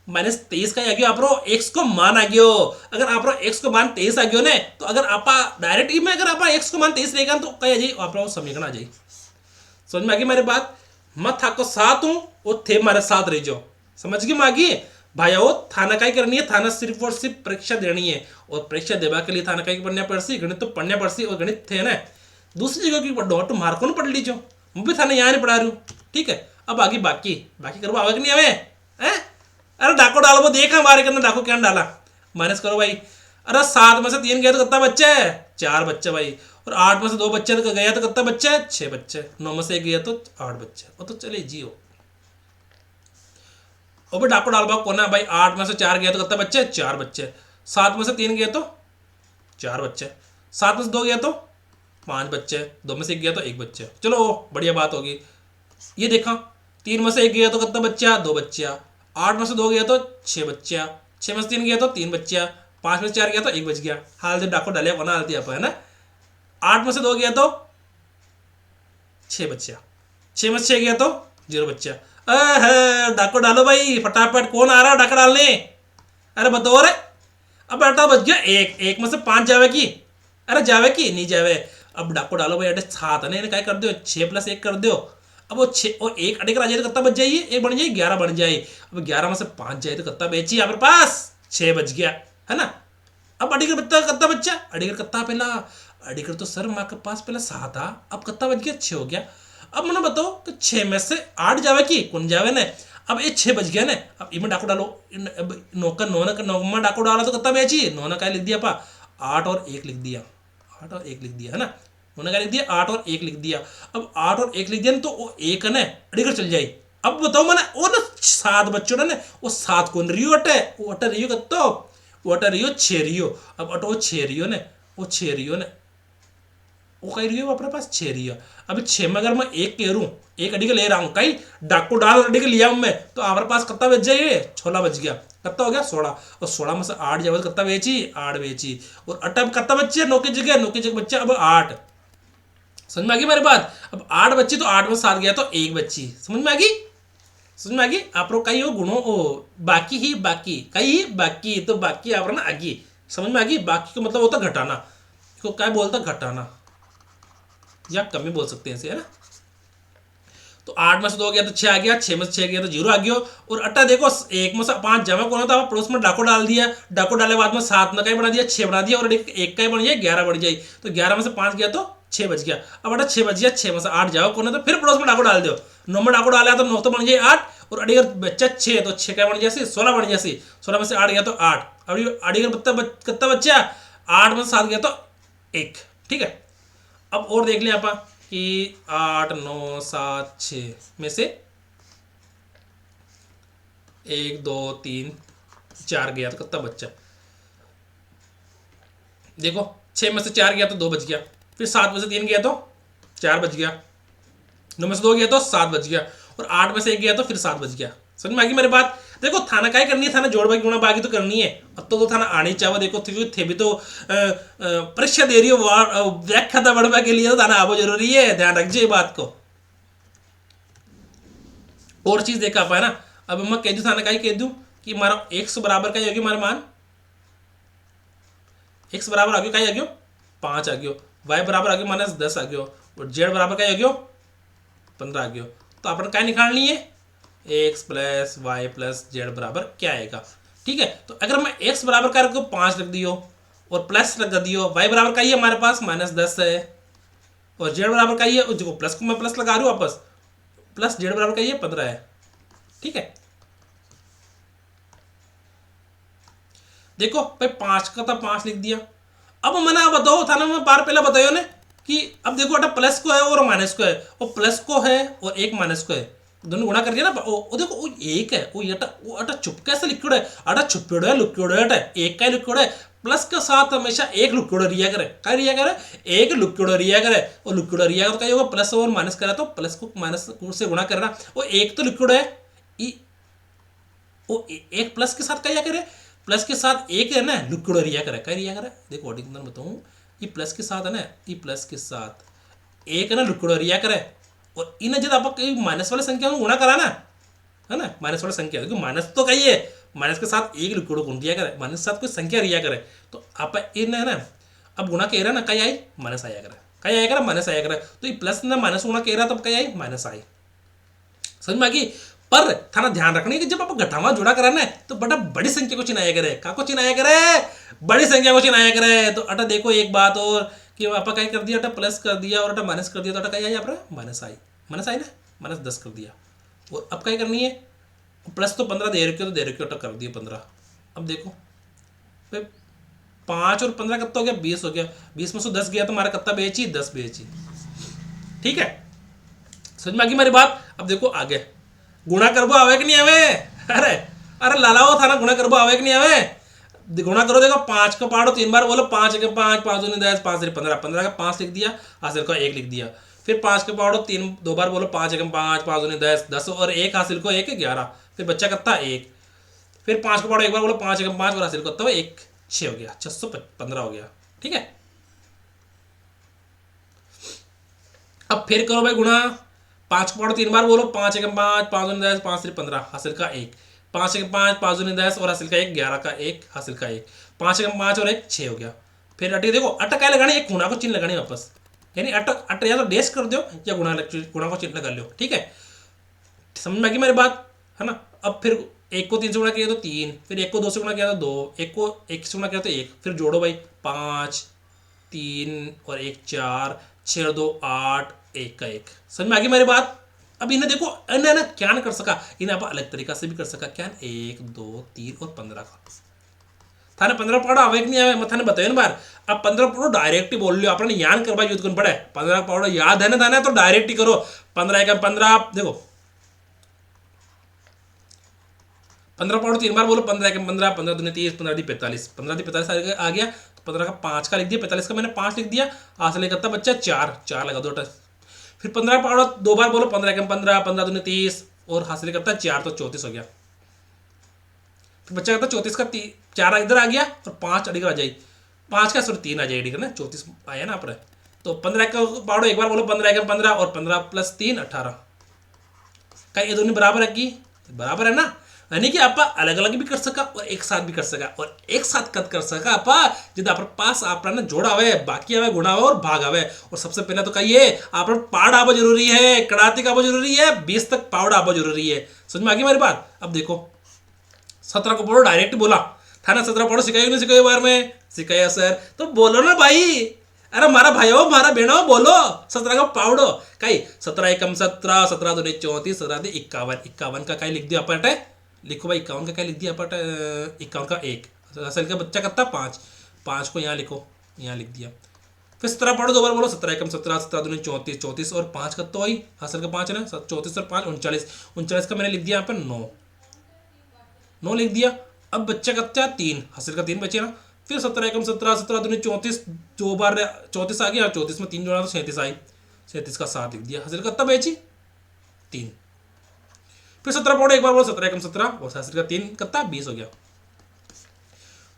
-23 का आ गया आप एक्स को मान आ गयो। अगर आप एक्स को मान 23 आ गयो ने, तो अगर आप डायरेक्ट में अगर आप एक्स को मान 23 रहेगा तो क्या आ जाए आप समीकरण आ जाए। समझ में आ गई मेरी बात, मैं था को साथ हूं वो थे हमारे साथ रह जाओ, समझ गई मागी भाई। वो थाना काई करनी है, थाना सिर्फ और सिर्फ परीक्षा देनी है, और परीक्षा देवा के लिए थाना काई पढ़ना पड़सी, गणित तो पढ़ना पड़सी, और गणित थे ना दूसरी जगह की पढ़ो, तुम मार्को न पढ़ लीजो, मैं भी थाने यहाँ नहीं पढ़ा रही हूँ, ठीक है। अब आगे बाकी बाकी करो, आवे कि नहीं आवे हैं? अरे डाको डालो, वो देखा हमारे के अंदर डाको क्या डाला, माइनस करो भाई। अरे 7 में से 3 गया तो कितना बच्चा है, 4 बच्चे भाई, और 8 में से 2 बच्चे तो गया तो कितना बच्चा है, 6 बच्चे, 9 में से 1 गया तो 8 बच्चे, वो तो चले जियो। और भाई डाको डाल भाग कोना भाई, 8 में से 4 गया तो कितना बच्चे, 4 बच्चे, 7 में से 3 गया तो 4 बच्चे, 7 में से 2 गया तो 5 बच्चे, 2 में से 1 गया तो 1 बच्चे, चलो बढ़िया बात होगी। ये देखा 3 में से 1 गया तो कितना बच्चा, 2 बच्चा, 8 में से 2 गया तो 6 बच्चा, 6 में से 3 गया तो 3 बच्चा, 5 में से 4 गया तो 1 बच गया। हाल से डाको डाले कोना हालती आप है ना, 8 में से 2 गया तो 6 बच्चा, 6 में से 6 गया तो 0 बच्चा। डाको डालो भाई फटाफट, कौन आ रहा है डाका डालने, अरे बताओ रे। अब बेटा बच गया एक, एक में से 5 जावे की, अरे जावे की नहीं जावे। अब डाको डालो भाई, अरे 7 है क्या कर दो, 6 + 1 कर दो। अब वो 6 और 1 अड़े कर आ जाए तो कितना बच जाइए, 1 बन जाए 11 बन जाए। अब 11 में से 5 जाए तो कितना बेची आपके पास, 6 बच गया है ना। अब अड़ीकर बच्चा कितना बच्चा, अड़ीकर कितना पहला, अड़ीकर तो सर माँ के पास पहला 7 था, अब कितना बच गया, 6 हो गया। अब मैंने बताओ कि 6 में से 8 जावे की कौन जावे ने, अब ये 6 बच गया ने। अब इनमें डाको डालो, नौ में डाको डाला तो कितना बेची, 9 ने क्या लिख दिया पा, 8 और 1 लिख दिया, 8 और 1 लिख दिया है ना, उन्होंने क्या लिख दिया, 8 और 1 लिख दिया। अब 8 और 1 लिख दिया तो वो 1 है ना अड़ीकर चल जाए। अब बताओ मैंने वो ना 7 बच्चों ने वो 7 कौन रियो अटे, वो अटे रियो कत्तो, वो अटे रियो 6 रियो। अब अटो वो 6 रियो ने, वो 6 रियो ने, वो कही रियो अपने पास 6 रियो। अब 6 में अगर मैं 1 कह रू, 1 अड़ीकर ले रहा हूँ, कहीं डाको डाल अड़ीकर लिया हूँ मैं, तो हमारे पास कितना बच जाइए, 16 बच गया, कितना हो गया 16, और 16 में से 8 जाए तो कितना बेची, 8 बेची, और अटब कितना बच्चे 9 की जगह, 9 की जगह बच्चा अब 8। समझ में आ गई मेरी बात। अब 8 बच्ची तो 8 में 7 गया तो 1 बच्ची, समझ में आ गई, समझ में आ गई। आप लोग कई हो गुणों ओ बाकी ही बाकी, कई बाकी तो बाकी आप ना आगे समझ में आ गई। बाकी का मतलब होता घटाना, इसको क्या बोलता घटाना, या कमी बोल सकते हैं इसे है ना। तो 8 में से 2 गया तो 6 आ गया, 6 में से 6 गया तो 0 आ गया। और अट्टा देखो 1 में से 5 जमा कौन था, पड़ोस में डाको डाल दिया, डाको डाले बाद में 7 ने का बना दिया, 6 बना दिया, और एक का ही बन जाए 11 बढ़ जाए। तो 11 में से 5 गया तो 6 बच गया। अब अटा 6 बच गया, 6 में से 8 जाओ कौन है तो फिर पड़ोस में डाको डाल दो, 9 में डाको डाला तो 9 तो बन जाए 8, और अड़ीगर बच्चा 6 तो 6 का बन जाए 16 बन जाए, 16 में से 8 गया तो 8। अब अड़ीगर कितना बच्चा, 8 में से 7 गया तो 1, ठीक है। अब और देख लें आप कि 8 9 7 6 में से 1 2 3 4 गया तो कितना बच्चा, देखो 6 में से 4 गया तो 2 बच गया, फिर 7 में से 3 गया तो 4 बच गया, 9 में से 2 गया तो 7 बच गया, और 8 में से 1 गया तो फिर 7 बच गया। समझ में आ गई मेरी बात। देखो थाना क्या करनी है, थाना जोड़ बाकी गुणा बाकी तो करनी है। अब तो थाना आनी चाहिए, देखो थे भी तो परीक्षा दे रही हो, व्याख्या बढ़वा के लिए तो थाना आवो जरूरी है, ध्यान रखिए बात को। और चीज देखा पाए ना, अब मैं कह दू थाना का कह दूं कि हमारा x बराबर का होगी, हमारा मान x बराबर आ गयो, क्या आ गयो 5 आ गयो, y बराबर आ गयो -10 आ गयो, और z बराबर क्या आ गयो 15 आ गयो। तो अपन क्या निकालनी है, x + y + z बराबर क्या आएगा, ठीक है। तो अगर मैं x बराबर करके 5 रख दियो और प्लस रख दियो, y बराबर का ही हमारे पास -10 है, और जेड बराबर का ये देखो, प्लस को मैं प्लस लगा रही हूँ वापस, प्लस जेड बराबर का ये 15 है। ठीक है, देखो भाई 5 का था 5 लिख दिया। अब मैंने बताओ था ना, मैं बार पहले बताया ने कि अब देखो अटा प्लस को है और माइनस को है, और प्लस को है और एक माइनस को है, दोनों गुणा कर दिया ना। वो देखो वो एक है, वो अटा चुप कैसे लिक्विड है, अटा छुप्योड़ है लिक्विड है, एक का लिक्विड है। प्लस के साथ हमेशा एक लिक्विड रिया करे, क्या रिया करे, एक लिक्विड रिया करे। और लिक्विड रिया तो क्या होगा, प्लस और माइनस करा तो प्लस को माइनस से गुणा करना। वो एक तो लिक्विड है, वो एक प्लस के साथ क्या करे, प्लस के साथ एक है ना लिक्विड रिया करे, क्या रिया करे। देखो ऑर्डिनल बताऊँ, ये प्लस के साथ है ना, ये प्लस के साथ एक है ना लिक्विड रिया करे। और इन जब आप माइनस वाली संख्या में गुणा करा ना, है ना, माइनस वाली संख्या, क्योंकि माइनस तो कही है, माइनस के साथ एक लिक्विड गुण दिया करे, माइनस के साथ कोई संख्या रिया करे, तो आप इन है ना, अब गुणा कह रहा ना, कहीं आई माइनस आया करे, कहीं आया करे माइनस आया करे। तो ये प्लस ना माइनस गुणा कह रहा, तब कहीं आई माइनस आई। समझ में आ गई। पर थाना ध्यान रखना कि जब आप घटावा जोड़ा करा ना, तो बड़ा बड़ी संख्या को चिन्हाया करे, का को चिन्हाया करे, बड़ी संख्या को चिन्हाया करे। तो अटा देखो एक बात और कि आप क्या कर दिया, अटा प्लस कर दिया और अटा माइनस कर दिया, तो अटा क्या आई आप माइनस आई, माइनस आई ना, माइनस 10 कर दिया। और अब क्या करनी है, प्लस तो 15 दे रखे, तो दे रखे, अटा कर दिया 15। अब देखो भाई 5 और 15 कितना हो गया, 20 हो गया, 20 में से 10 गया तो हमारा कितना बेची, 10 बेची। ठीक है, समझ में आ गई मेरी बात। अब देखो आगे गुणा करबो आवे कि नहीं आवे, अरे अरे लालाओ था ना, गुणा करबो आवे कि नहीं आवे। गुणा करो, देखो 5 का पाड़ो 3 बार बोलो, 5 के 5, 5 दूनी 10, 5 15, 15 का 5 लिख दिया, हासिल का 1 लिख दिया। फिर 5 के पाड़ो 3 2 बार बोलो, 5 के 5, 5 दूनी 10, 10 और 1 हासिल को 1 11। फिर बच्चा कितना 1। फिर 5 के पाड़ो एक बार बोलो, 5 के 5 और हासिल को 1 6 हो गया, 615 हो गया। ठीक है, अब फिर करो भाई गुणा, 5 के पाड़ो 3 बार बोलो, 5 के 5, 5 दूनी 10, 5 15, हासिल का 1, 5 के 5, 5 दूनी 10 और हासिल का 1 11 का 1 हासिल का 1, 5 के 5 और 1 6 हो गया। फिर अटक देखो, अटक क्या लगानी, एक गुणा को चिन्ह लगानी वापस, यानी अटक अट या तो डेश कर दो या गुणा को चिन्ह लगा लो। ठीक है, समझ में आ गई मेरी बात, है ना। अब फिर 1 को 3 से गुणा किया तो 3, फिर 1 को 2 से गुणा किया तो 2, 1 को 1 से गुणा किया तो 1, फिर जोड़ो भाई 5 3 और 1 4, 6 और 2 8, 1 का 1। समझ में आ गई मेरी बात। अब इन्हें देखो, इन्हें ना क्या कर सका, इन्हें आप अलग तरीका से भी कर सका, क्या 1 2 3 और 15 का। थाने 15 पढ़ो आवे कि नहीं आवे, मैं थाने बताया ना बार। अब 15 पढ़ो डायरेक्ट ही बोल लियो, अपने यान करवा युद्ध कौन पड़े, 15 पढ़ो याद है ना थाने, तो डायरेक्ट ही करो। 15 का 15, देखो 15 पढ़ो 3 बार बोलो, 15 के 15, 15 दूनी 30, 15 दी 45, 15 दी 45 आ गया। तो 15 का 5 का लिख दिया, 45 का मैंने 5 लिख दिया, हासिल करता बच्चा 4, 4 लगा दो। फिर 15 पढ़ो 2 बार बोलो, 15 के 15, 15 दूनी 30 और हासिल करता 4, तो 34 हो गया। फिर बच्चा कहता 34 का 4 इधर आ गया और 5 अड़ी आ जाए, 5 का सॉरी 3 आ जाएगी ना, 34 आया ना अपने। तो 15 का पाड़ो एक बार बोलो, 15 के 15 और 15 प्लस 3 18। क्या ये दोनों बराबर है कि बराबर है ना, यानी कि आप अलग अलग भी कर सका और एक साथ भी कर सका, और एक साथ कद कर सका आप जिद आप पास आप ना जोड़ा हुए, बाकी आवे, गुणा हुए और भाग आवे। और सबसे पहले तो कहिए आप पाड़ आबो जरूरी है, कड़ाती का आबो जरूरी है, 20 तक पाउड आबो जरूरी है। समझ में आ गई मेरी बात। अब देखो 17 को पढ़ो, डायरेक्ट बोला था ना, 17 पढ़ो सिखाई नहीं सिखाई बार में, सिखाया सर, तो बोलो ना भाई, अरे मारा भाई हो मारा बहनों बोलो, 17 का पाउडो कई, 17 एकम 17, 17 दूनी 34, 17 दी 51, 51 का कई लिख दिया अपट, लिखो भाई 51 का क्या लिख दिया अपट, 51 का 1, असल का बच्चा करता 5, 5 को यहाँ लिखो, यहाँ लिख दिया। फिर 17 पढ़ो 2 बार बोलो, 17 एकम 17, 17 दूनी 34, 34 और 5 का तो ही हासिल का 5 है ना, 34 और 5 39, 39 का मैंने लिख दिया यहाँ पर 9, 9 लिख दिया। अब बच्चा का 3, हासिल का 3 बचे ना। फिर 17 एकम 17, 17 दूनी 34, 2 बार 34 आ गया, 34 में 3 जोड़ा तो 37 आई, 37 का 7 लिख दिया, हासिल कितना बेची 3। फिर 17 पढ़ो एक बार बोलो, 17 एकम 17 और हासिल का 3 कितना 20 हो गया।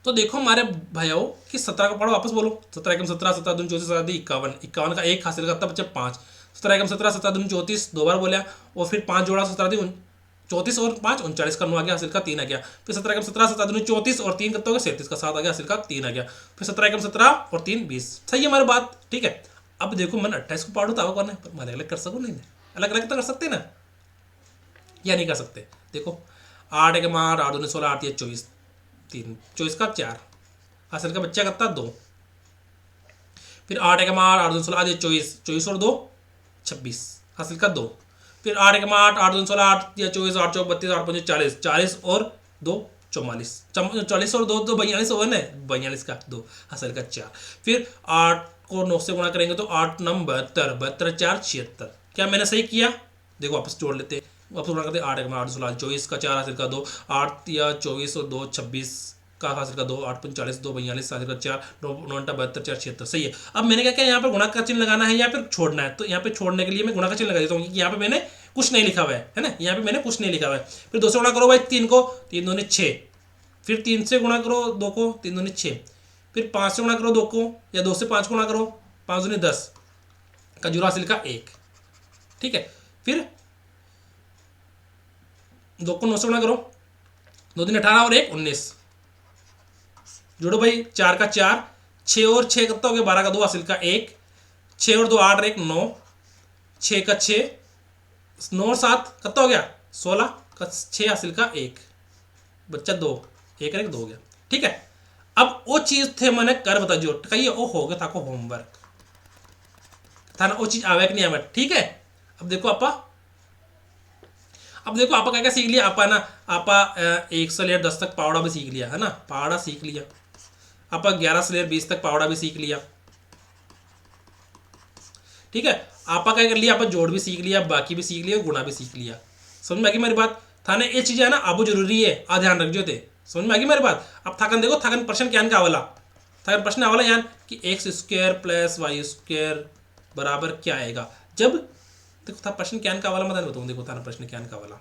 तो देखो हमारे भाइयों कि 17 का पढ़ो वापस बोलो, 17 एकम 17, 17 दूनी 34, 17 51, 51 का 1 हासिल करता बच्चा 5, 17 एकम 17, 17 दूनी 34 2 बार बोला और फिर 5 जोड़ा, 17 दी 34 और 5 39 का 9 आ गया, हासिल का 3 आ गया। फिर 17 एकम 17, 17 दूनी 34 और 3 कितना हो गया 37 का 7 आ गया, हासिल का 3 आ गया। फिर 17 एकम 17 और 3 20। सही है हमारी बात, ठीक है। अब देखो मैंने 28 को पाड़ो तो कौन है, पर मैं अलग अलग कर सकूँ नहीं, अलग अलग तो कर सकते ना, या नहीं कर सकते। देखो 8 एकम 8, 8 दूनी 16, 8 24, 3 24 का 4, हासिल का बच्चा करता 2। फिर 8 एकम 8, 8 2 16, आज 24, 24 और 2 26, हासिल का 2। फिर 8 एकम 8, 8 2 16, 8 या 24, 8 चौक 32, 8 5 40, 40 और 2 44, 40 और 2 तो 42 हो गए, 42 का 2, हासिल का 4। फिर 8 को 9 से गुणा करेंगे तो 8 9 72, 72 4 76। क्या मैंने सही किया? देखो वापस जोड़ लेते हैं, वापस गुणा करते हैं। 8 एकम 8 16, 24 का 4, हासिल का 2, 8 या 24 और 2 26 का, हासिल का 2, 8 45, 2 42, हासिल का 4, 9 9 72 4 76। सही है। अब मैंने क्या किया, यहाँ पर गुणा का चिन्ह लगाना है या फिर छोड़ना है, तो यहाँ पे छोड़ने के लिए मैं गुणा का चिन्ह लगा देता हूँ, क्योंकि यहाँ पे मैंने कुछ नहीं लिखा हुआ है ना, यहाँ पे मैंने कुछ नहीं लिखा हुआ है। फिर 2 से गुणा करो भाई 3 को, 3 दूनी 6। फिर 3 से गुणा करो 2 को, 3 दूनी 6। फिर 5 से गुणा करो 2 को, या 2 से 5 गुणा करो, 5 दूनी 10 का जीरो, हासिल का 1। ठीक है। फिर 2 को 9 से गुणा करो, 2 दिन 18 और 1 19, जोड़ो भाई 4 का 4, 6 और 6 कितना हो गया, 12 का 2, हासिल का 1, 6 और 2 8 और 1 9, 6 का 6, 9 और 7 कितना हो गया, 16 का 6, हासिल का 1, बच्चा 2, 1 और 1 2 हो गया। ठीक है। अब वो चीज थे मैंने कर बता जो कही वो हो गया था को होमवर्क था ना, वो चीज आवे कि नहीं आवे। ठीक है। अब देखो आपा क्या क्या सीख लिया आपा ना, आपा 1 से लेकर 10 तक पावड़ा भी सीख लिया है ना, पावड़ा सीख लिया। आपा 11 से लेकर 20 तक पावड़ा भी सीख लिया। ठीक है। आपा क्या कर लिया, आपा जोड़ भी सीख लिया, बाकी भी सीख लिया, गुणा भी सीख लिया। समझ में आ गई मेरी बात? थाने ये चीजें है ना अब जरूरी है, आ ध्यान रख जो थे। समझ में आ गई मेरी बात? अब थाकन देखो, थाकन प्रश्न क्या का वाला, थाकन प्रश्न आवाला यान कि x square plus y square बराबर क्या आएगा जब, देखो था प्रश्न क्या का वाला, मैं बताऊँ। देखो था प्रश्न क्या का वाला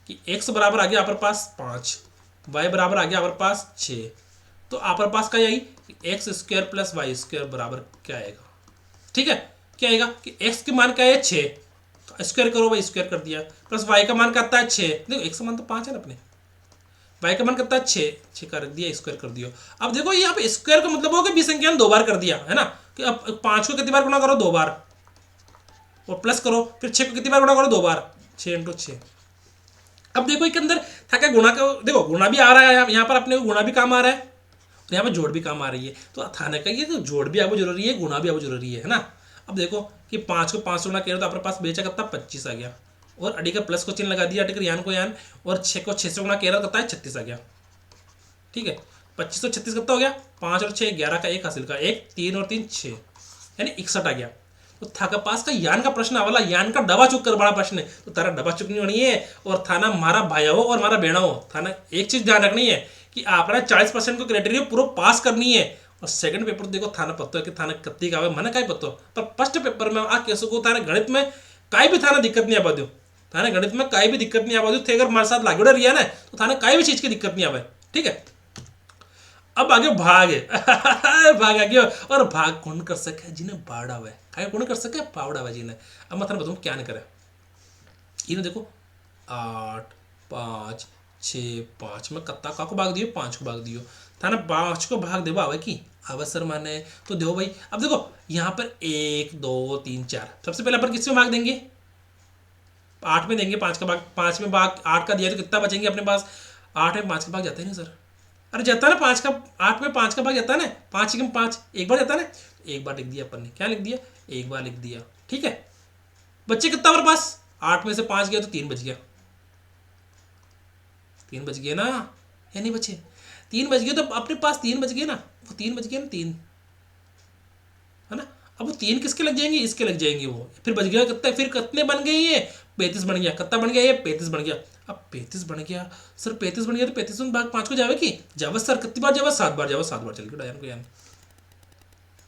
कि x बराबर आ गया आपके पास 5, y बराबर आ गया आपके पास 6, तो आपके पास क्या आएगी कि x square plus y square बराबर क्या आएगा। ठीक है। क्या आएगा कि x के मान क्या है 6, तो स्क्वायर करो भाई, स्क्वायर कर दिया, प्लस y का मान कितना है 6, देखो x का मान तो 5 है ना अपने, y का मान कितना है 6 का रख दिया, स्क्वायर कर दिया। अब देखो यहाँ पे स्क्वायर का मतलब होगा 20 संख्या 2 बार कर दिया है ना, कि अब 5 को कितनी बार गुणा करो 2 बार, और प्लस करो, फिर 6 को कितनी बार गुणा करो 2 बार, 6 × 6। अब देखो इसके अंदर था क्या गुणा का, देखो गुणा भी आ रहा है यहाँ पर अपने को, गुणा भी काम आ रहा है और यहाँ पर जोड़ भी काम आ रही है, तो थाने का ये तो जोड़ भी आपको जरूरी है, गुणा भी आपको जरूरी है ना। अब देखो कि 5 को 5 से गुणा किया तो आपके पास बेचा कितना 25 आ गया, और अड़ी का प्लस को चिन्ह लगा दिया, अड़ी यान को यान, और 6 को 6 से गुणा किया कितना है 36 आ गया। ठीक है। 25 और 36 कितना हो गया, 5 और 6 11 का 1, हासिल का 1, 3 और 3 6, यानी 61 आ गया। तो थाका पास का यान का प्रश्न आवाला, यान का डबा चुक कर बड़ा प्रश्न है, तो तारा डबा चुक नहीं होनी है, और थाना मारा भाया हो और मारा बेड़ा हो। थाना एक चीज ध्यान रखनी है कि आपने 40% को क्राइटेरिया पूरा पास करनी है, और सेकंड पेपर देखो थाना पत्तो है कि थाना कत्ती का मन का पत्तो, पर फर्स्ट पेपर में आ कैसे को थाना गणित में काई भी थाना दिक्कत नहीं आवा दो, थाने गणित में काई भी दिक्कत नहीं आवा दो थे, अगर हमारे साथ लागू रही है ना तो थाना काई भी चीज की दिक्कत नहीं आवे। ठीक है। अब आगे भाग है भाग आ गया, और भाग कौन कर सके जिन्हें बाड़ा हुआ है, कौन कर सके पावड़ा हुआ जिन्हें। अब मैं थाने बताऊँ क्या नहीं करे, इन्हें देखो 8 5 6 5 में कत्ता का को भाग दियो, 5 को भाग दियो, थाना 5 को भाग देवा आवे की अवसर माने तो देखो भाई। अब देखो यहाँ पर 1 2 3 4, सबसे पहले अपन किस में भाग देंगे, 8 में देंगे, 5 का भाग, 5 में भाग 8 का दिया तो कितना बचेंगे अपने पास, 8 में 5 का भाग जाता है ना सर, अरे जाता है ना 5 का, 8 में 5 का भाग जाता है ना, 5 एकम 5 एक बार जाता है ना, एक बार लिख दिया अपन ने, क्या लिख दिया, एक बार लिख दिया। ठीक है। बच्चे कितना हमारे पास, 8 में से 5 गया तो 3 बच गया, 3 बच गए ना, या नहीं बचे, 3 बच गए, तो अपने पास 3 बच गए ना, वो 3 बच गए ना, 3 है ना। अब वो 3 किसके लग जाएंगे, इसके लग जाएंगे वो, फिर बच गया कितना, फिर कितने बन गए ये 35 बन गया, कितना बन गया ये 35 बन गया। अब 35 बन गया सर, 35 बन गया तो 35 में भाग 5 को जावे की जावा सर, कितनी बार जावा 7 बार जावा, 7 बार चल गया को यान।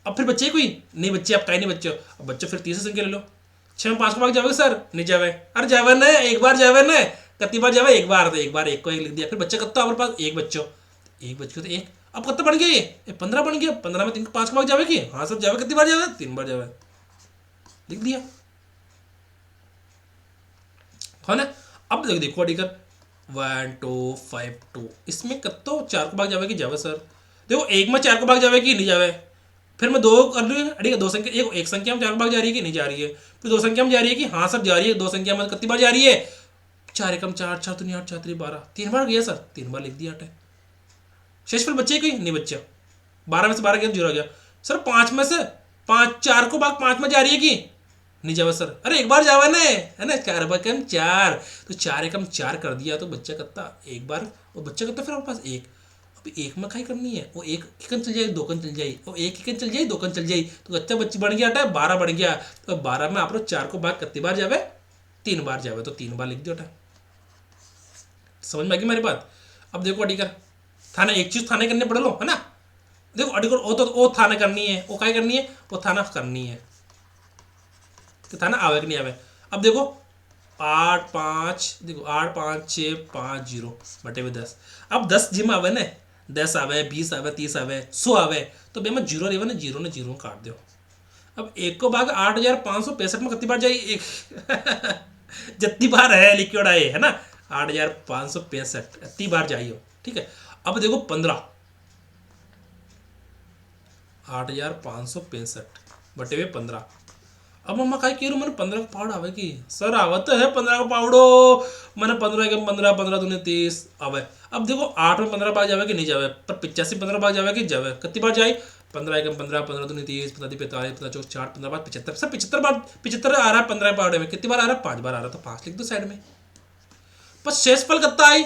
अब फिर बच्चे कोई नहीं, बच्चे अब कहीं नहीं बच्चे, अब बच्चे फिर तीसरी संख्या ले लो, 6 में 5 को भाग जाओगे सर, नहीं जावे, अरे जावे न एक बार जावे न, कितनी बार जावे एक बार, तो एक बार 1 को 1 लिख दिया, फिर बच्चा कितना हमारे पास 1 बच्चों, 1 बच गया तो 1, अब कितना बन गया ये 15 बन गया, 15 में 3 को 5 को भाग जावे की, हाँ सर जावे, कितनी बार जावे 3 बार जावे, लिख दिया है ना। अब देखो अडिकर 1 2 5 2, इसमें कत्तो 4 को भाग जावे की जावे सर, देखो 1 में 4 को भाग जावे की नहीं जावे, फिर मैं 2 कर लूँ, ठीक है 2 संख्या, एक संख्या में 4 को भाग जा रही है कि नहीं जा रही है, फिर 2 संख्या में जा रही है कि हाँ सर जा रही है, 2 संख्या में कितनी बार जा रही है, 4 एकम 4 4 8 4 12, 3 बार गया सर, 3 बार लिख दिया 8 है, शेष फिर बच्चे कोई नहीं बच्चा, 12 में से 12 गया 0 आ गया। सर 5 में से 5, 4 को भाग 5 में जा रही है कि नहीं जावा सर? अरे एक बार जावा ने, है ना, 4 बार कम 4, तो 4 एकम 4 कर दिया तो बच्चा कितना एक बार, और बच्चा कितना फिर हमारे पास 1। अब एक में खाई करनी है, वो एक कन चल जाए 2 कन चल जाए, वो एक कन चल जाए 2 कन चल जाए, तो बच्चा बच्ची बढ़ गया 12 बढ़ गया। तो 12 में आप लोग 4 को भाग कितनी बार जावे? 3 बार जावे, तो 3 बार लिख दियो। समझ में आ गई मेरी बात? अब देखो अडिकर थाना एक चीज थाने करने पड़ लो, है ना। देखो अडिकर वो थाना करनी है, वो क्या करनी है, वो थाना करनी है तो थाना आवे कि नहीं आवे। अब देखो 8 5, देखो 8 5 6 5 0 बटे में 10। अब 10 जिम आवे ने, 10 आवे 20 आवे 30 आवे 100 आवे, तो बेमा 0 रेवे ने, 0 ने 0 काट दो। अब एक को भाग 8565 में कितनी बार जाइए? एक जितनी बार है लिक्विड आए, है ना, 8565 इतनी बार जाइए, ठीक है। अब देखो 15, 8565 बटे में 15। अब मम्मा कहा कि मैंने 15 का पाउड आवे कि सर आवत है 15 का पाउडो, मैंने 15 के 15 15 दूने 30 आवे। अब देखो 8 में 15 बार जावे कि नहीं जावे, पर 85 15 बार जावे कि जावे, कितनी बार जाए? 15 के 15 15 दूने 30 15 45 15 चौक 60 15 बार 75, सर 75 बार 75 आ रहा है 15 पाउडे में, कितनी बार आ रहा है? 5 बार आ रहा है, तो 5 लिख दो साइड में। पर शेषफल कितना आई?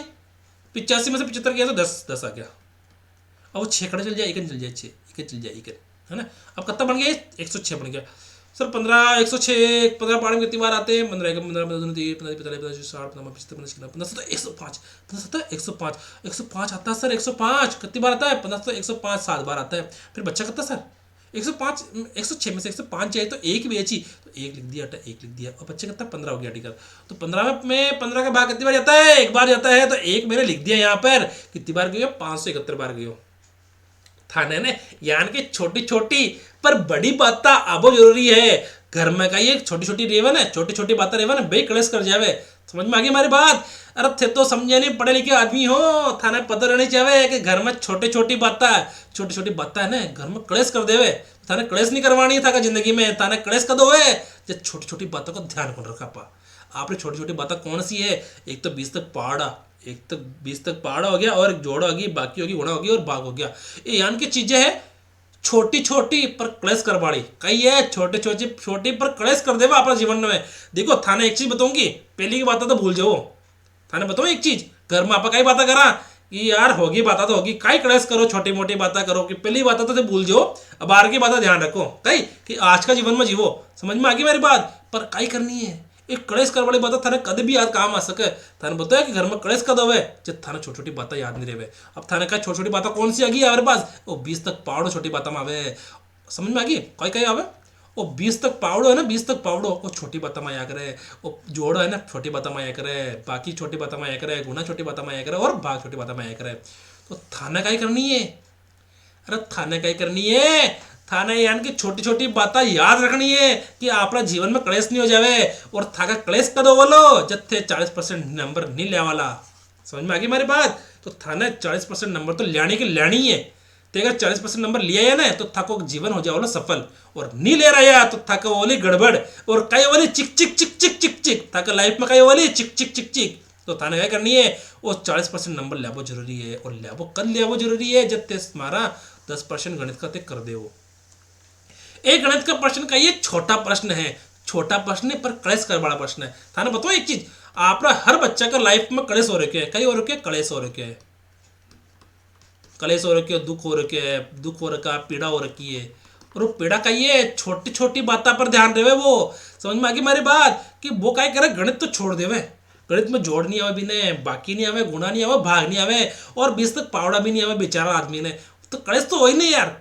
85 में से 75 गया तो 10 आ गया। अब वो 6 खड़े चल जाए, एक चल जाए 6, एक चल जाए एक, है ना। अब कितना बन गया? 106 बन गया। सर 15 106 15 पानी में कितनी बार आते हैं? 15 15 15 30 15 45 50 60 55 55 15 105 15 105 105 आता है सर। 105 कितनी बार आता है? 15 105 7 बार आता है। फिर बच्चा कितना सर? 105 106 में से 105 चाहिए तो एक भी बची, तो एक लिख दिया, एक लिख दिया, और बच्चे कितना 15 हो गया आर्टिकल। तो 15 में 15 का भाग कितनी बार जाता है? एक बार जाता है, तो एक मैंने लिख दिया यहाँ पर। कितनी बार गई हो? 571 बार गई हो थाने ने। यानी कि छोटी छोटी पर बड़ी बात अब जरूरी है। घर में का ये छोटी छोटी रेवन है, छोटी छोटी बातें रेवन भाई कलेश कर जावे। समझ में आ गई हमारी बात? अरे थे तो समझे नहीं, पढ़े लिखे आदमी हो, थाने पता रहनी चाहिए कि घर में छोटी छोटी बातें है ना, घर में कलेश कर देवे। थाने कलेश नहीं करवानी था जिंदगी में, थाने कलेश कर दो जो छोटी छोटी बातों को ध्यान कौन रखा पा। आपने छोटी छोटी बातें कौन सी है? एक तो 20 तक पहाड़ा, एक तक 20 तक पहाड़ा हो गया, और एक जोड़ा होगी, बाकी होगी घोड़ा होगी, और बाघ हो गया। ये यान की चीजें हैं छोटी छोटी पर क्लेश करवाड़ी। कही है छोटे छोटी छोटी पर क्लेश कर देवा अपना जीवन में। देखो थाने एक चीज बताऊंगी, पहली की बात तो भूल जाओ। थाने बताओ एक चीज, घर में आपा कई बातें करा कि यार होगी बात तो होगी, कई क्लेश करो, छोटी मोटी बातें करो, कि पहली बात तो भूल जाओ, अब आर की बातें ध्यान रखो कई कि आज का जीवन में जीवो। समझ में आ गई मेरी बात? पर कई करनी है एक कलेश कर वाली बात थाने कभी भी याद काम आ सके। थाने बताया कि घर में कलेश कद होवे जब थाने छोटी छोटी बातें याद नहीं रहे। अब थाने का छोटी छोटी बातें कौन सी आ गई हमारे पास? वो 20 तक पावड़ो छोटी बातों में आवे। समझ में आ गई? कई कई आवे वो 20 तक पावड़ो है ना, 20 तक पावड़ो वो छोटी बातों में आया करे, वो जोड़ो है ना छोटी बातों में आया करे, बाकी छोटी बातों में आया करे, गुना छोटी बातों में आया करे, और भाग छोटी बातों में आया करे। तो थाने का ही करनी है। अरे थाने का ही करनी है। थाने यानी कि छोटी छोटी बातें याद रखनी है कि अपना जीवन में क्लेश नहीं हो जावे। और थाका क्लेश कदो बोलो जब थे 40% नंबर नहीं ले वाला। समझ में आ गई हमारी बात? तो थाने 40% नंबर तो लेने की लेनी है। तो अगर 40% नंबर लिया है ना तो थाको जीवन हो जाओ सफल, और नहीं ले रहा तो थाका बोली गड़बड़, और कई बोली चिक चिक चिक चिक चिक चिक, थाका लाइफ में कई बोली चिक चिक चिक चिक। तो थाने क्या करनी है? वो 40% नंबर लेबो जरूरी है, और लेबो कल लेबो जरूरी है जब तेज तुम्हारा 10% गणित का ते कर दे। वो एक गणित का प्रश्न का ये छोटा प्रश्न है, छोटा प्रश्न है पर कलेश कर बड़ा प्रश्न है। थाने बताओ एक चीज, आपका हर बच्चा का लाइफ में कलेश हो रखे है, कई हो रखे कलेश हो रखे है, कलेश हो रखे है, दुख हो रखे है, दुख हो रखा, पीड़ा हो रखी है। और वो पीड़ा का ये छोटी छोटी बातों पर ध्यान देवे। वो समझ में आ गई हमारी बात? कि वो क्या करे, गणित तो छोड़ देवे, गणित में जोड़ नहीं आवे भी ने, बाकी नहीं आवे, गुणा नहीं आवे, भाग नहीं आवे, और 20 तक पावड़ा भी नहीं आवे बेचारा आदमी ने। तो कलेश तो हो ही नहीं यार।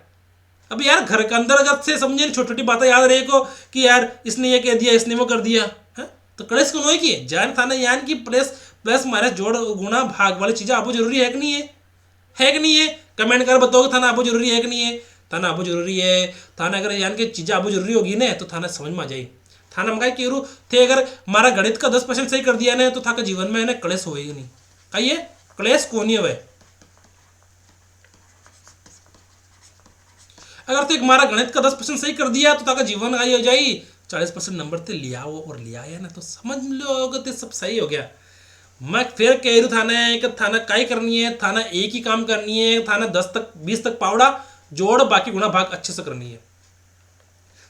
अब यार घर के अंदर अगर से समझे छोटी छोटी बातें याद रहे को कि यार इसने ये कह दिया, इसने वो कर दिया है, तो कलेश क्यों की जान थाना यान की प्लस प्लस माइनस जोड़ गुणा भाग वाली चीजें आपको जरूरी है कि नहीं है? है कि नहीं है? कमेंट कर बताओ कि थाना आपको जरूरी है कि नहीं है? थाना आपको जरूरी है। थाना अगर यान की चीजें आपको जरूरी होगी ना तो थाना समझ में आ जाए। थाना मंगाई कि थे अगर हमारा गणित का 10% सही कर दिया ना तो था का जीवन में ना कलेश होएगी नहीं। कहिए कलेश कौन नहीं हुए। अगर तो हमारा गणित का 10% सही कर दिया तो ताका जीवन आई हो जाई 40% नंबर ते लिया वो, और लिया है ना तो समझ लो तो सब सही हो गया। मैं फिर कह रहा थाना कि थाना काई करनी है, थाना एक ही काम करनी है। थाना 10 तक 20 तक पावड़ा जोड़ बाकी गुणा भाग अच्छे से करनी है।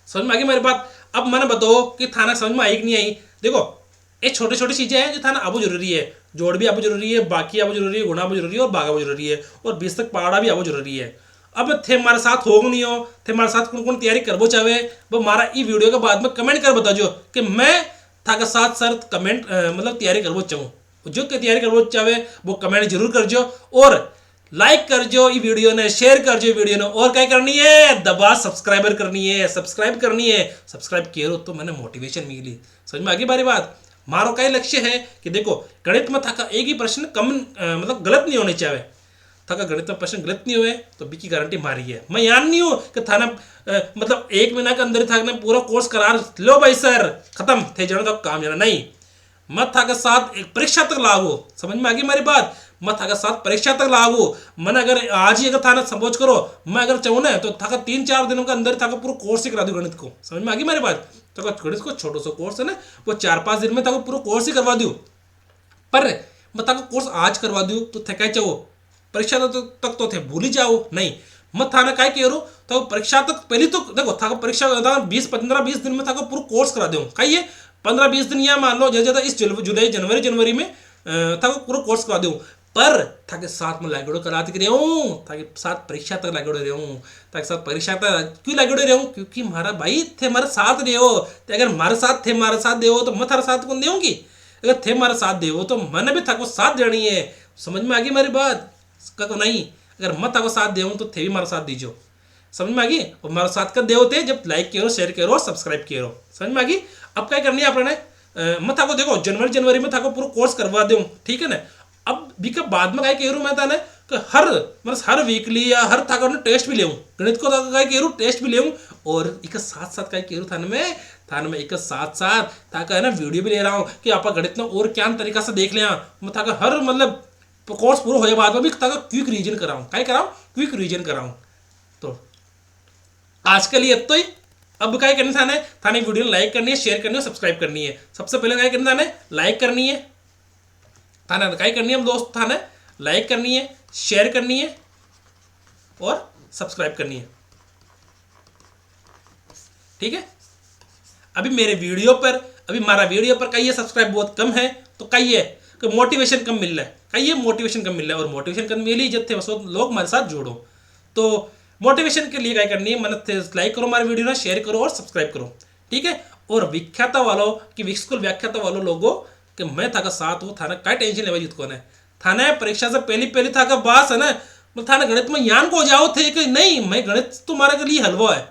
समझ में आ गई मेरी बात। अब मैंने बताओ कि थाना समझ में आई कि नहीं आई। देखो ये छोटी छोटी चीजें हैं जो थाना अब जरूरी है, जोड़ भी अब जरूरी है, बाकी अब जरूरी है, गुणा अब जरूरी है और भाग अब जरूरी है, और 20 तक पहाड़ा भी अब जरूरी है। अब थे हमारे साथ हो नहीं हो, थे हमारे साथ कौन कौन तैयारी करबो चाहे वो हमारा ई वीडियो के बाद में कमेंट कर बताओ कि मैं था के साथ सर कमेंट मतलब तैयारी करबो चाहूँ। जो के तैयारी करबो चाहे वो कमेंट जरूर करजो, और लाइक करजो ई वीडियो ने, शेयर करजो वीडियो ने, और क्या करनी है दबा सब्सक्राइबर करनी है, सब्सक्राइब करनी है। सब्सक्राइब किए तो मैंने मोटिवेशन मिली। समझ में आगे बारी बात। मारो का लक्ष्य है कि देखो गणित में था एक ही प्रश्न कम मतलब गलत नहीं होने चाहिए। था गणित में प्रश्न गलत नहीं हुए तो बी की गारंटी मारी है। मैं यान नहीं हूं कि थाना मतलब 1 महीना के अंदर था पूरा कोर्स करार लो भाई सर खत्म थे जाना तो काम जाना नहीं। मत था के साथ एक परीक्षा तक लागू। समझ में आ गई मेरी बात। मत था के साथ परीक्षा तक लागू। मैंने अगर आज ही अगर थाना समझ करो, मैं अगर चाहूँ ना तो था 3-4 दिनों के अंदर था पूरा कोर्स ही करा दूँ गणित को। समझ में आ गई मेरी बात। तो गणित को छोटो सा कोर्स है ना, वो 4-5 दिन में था पूरा कोर्स ही करवा दूँ। पर मैं था कोर्स आज करवा दूँ तो थे क्या चाहो परीक्षा तक तो थे भूल ही जाओ नहीं। मत थाना काय कह रो तो परीक्षा तक पहले तो देखो था परीक्षा 20-15-20 दिन में था पूरा कोर्स करा दूँ। कहिए 15-20 दिन या मान लो ज्यादा इस जुलाई जनवरी में था पूरा कोर्स करा दूँ। पर था के साथ में लागेड़ो कराते रहे हूँ, ताकि साथ परीक्षा तक लागेड़ो रहे हूँ, ताकि साथ परीक्षा तक क्यों लागेड़ो रहे हूँ क्योंकि हमारा भाई थे हमारे साथ रहे हो। तो अगर हमारे साथ थे हमारे साथ दे हो तो मैं थारा साथ कौन देऊँगी। अगर थे हमारे साथ दे हो तो मैंने भी था को साथ देनी है। समझ में आ गई मेरी बात को नहीं। अगर मत आपको साथ दे तो थे भी हमारा साथ दीजिए। समझ में आ गई। और हमारा साथ कर दे होते जब लाइक करो, शेयर करो, सब्सक्राइब करो। समझ में आ गई। अब क्या करनी है अपने मत आपको देखो जनवरी में था पूरा कोर्स करवा दूँ, ठीक है ना। अब भी के बाद में क्या कह रहा मैं था कि हर वीकली या हर था टेस्ट भी ले गणित को क्या कह रू टेस्ट भी ले, और एक साथ साथ क्या कह रू थाने में एक साथ साथ था है ना वीडियो भी ले रहा हूँ कि आप गणित में और क्या तरीका से देख लिया। मैं था हर मतलब कोर्स पूरा हो बाद में भी तक क्विक रिवीजन कराऊं। क्या कराऊं क्विक रिवीजन कराऊं। तो आज के लिए तो ही अब क्या करना थाने वीडियो लाइक करनी है, शेयर करनी है, सब्सक्राइब करनी है। सबसे पहले क्या करना थाने लाइक करनी है, थाने क्या करनी है हम दोस्त थाने लाइक करनी है, शेयर करनी है और सब्सक्राइब करनी है, ठीक है। अभी मेरे वीडियो पर अभी हमारा वीडियो पर कहिए सब्सक्राइब बहुत कम है तो कहिए कि मोटिवेशन कम मिल रहा है, कहिए मोटिवेशन कम मिल रहा है। और मोटिवेशन कम मिली जब थे लोग हमारे साथ जोड़ो। तो मोटिवेशन के लिए क्या करनी है मैंने लाइक करो हमारे वीडियो ना, शेयर करो और सब्सक्राइब करो, ठीक है। और विख्याता वालों की विक स्कूल व्याख्याता वालों लोगों कि मैं था का साथ वो थाना क्या टेंशन लेवा जीत कौन है। थाना परीक्षा से पहली था का बास है ना, थाना गणित में यान को जाओ थे कि नहीं मैं गणित तुम्हारे के लिए हलवा है।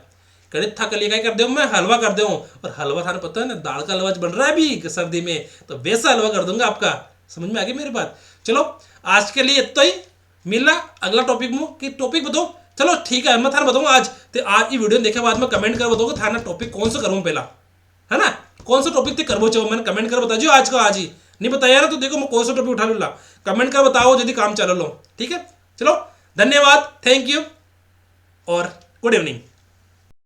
गणित था के लिए क्या कर दे मैं हलवा कर दूँ। और हलवा थाने पता है ना दाल का हलवा बन रहा है अभी सर्दी में, तो वैसा हलवा कर दूंगा आपका। समझ में आ गई मेरी बात। चलो आज के लिए इतना ही, मिलना अगला टॉपिक में कि टॉपिक बताओ। चलो ठीक है मैं थाना बताऊंगा आज। तो आज ये वीडियो देखे बाद में कमेंट कर बताओ थाना टॉपिक कौन सा करूँ पहला, है ना कौन सा टॉपिक थे करवो चाहो मैंने कमेंट कर बता जो आज का आज ही नहीं बताया ना तो देखो मैं कौन सा टॉपिक उठा लूँगा। कमेंट कर बताओ यदि काम चलो लो, ठीक है। चलो धन्यवाद, थैंक यू और गुड इवनिंग।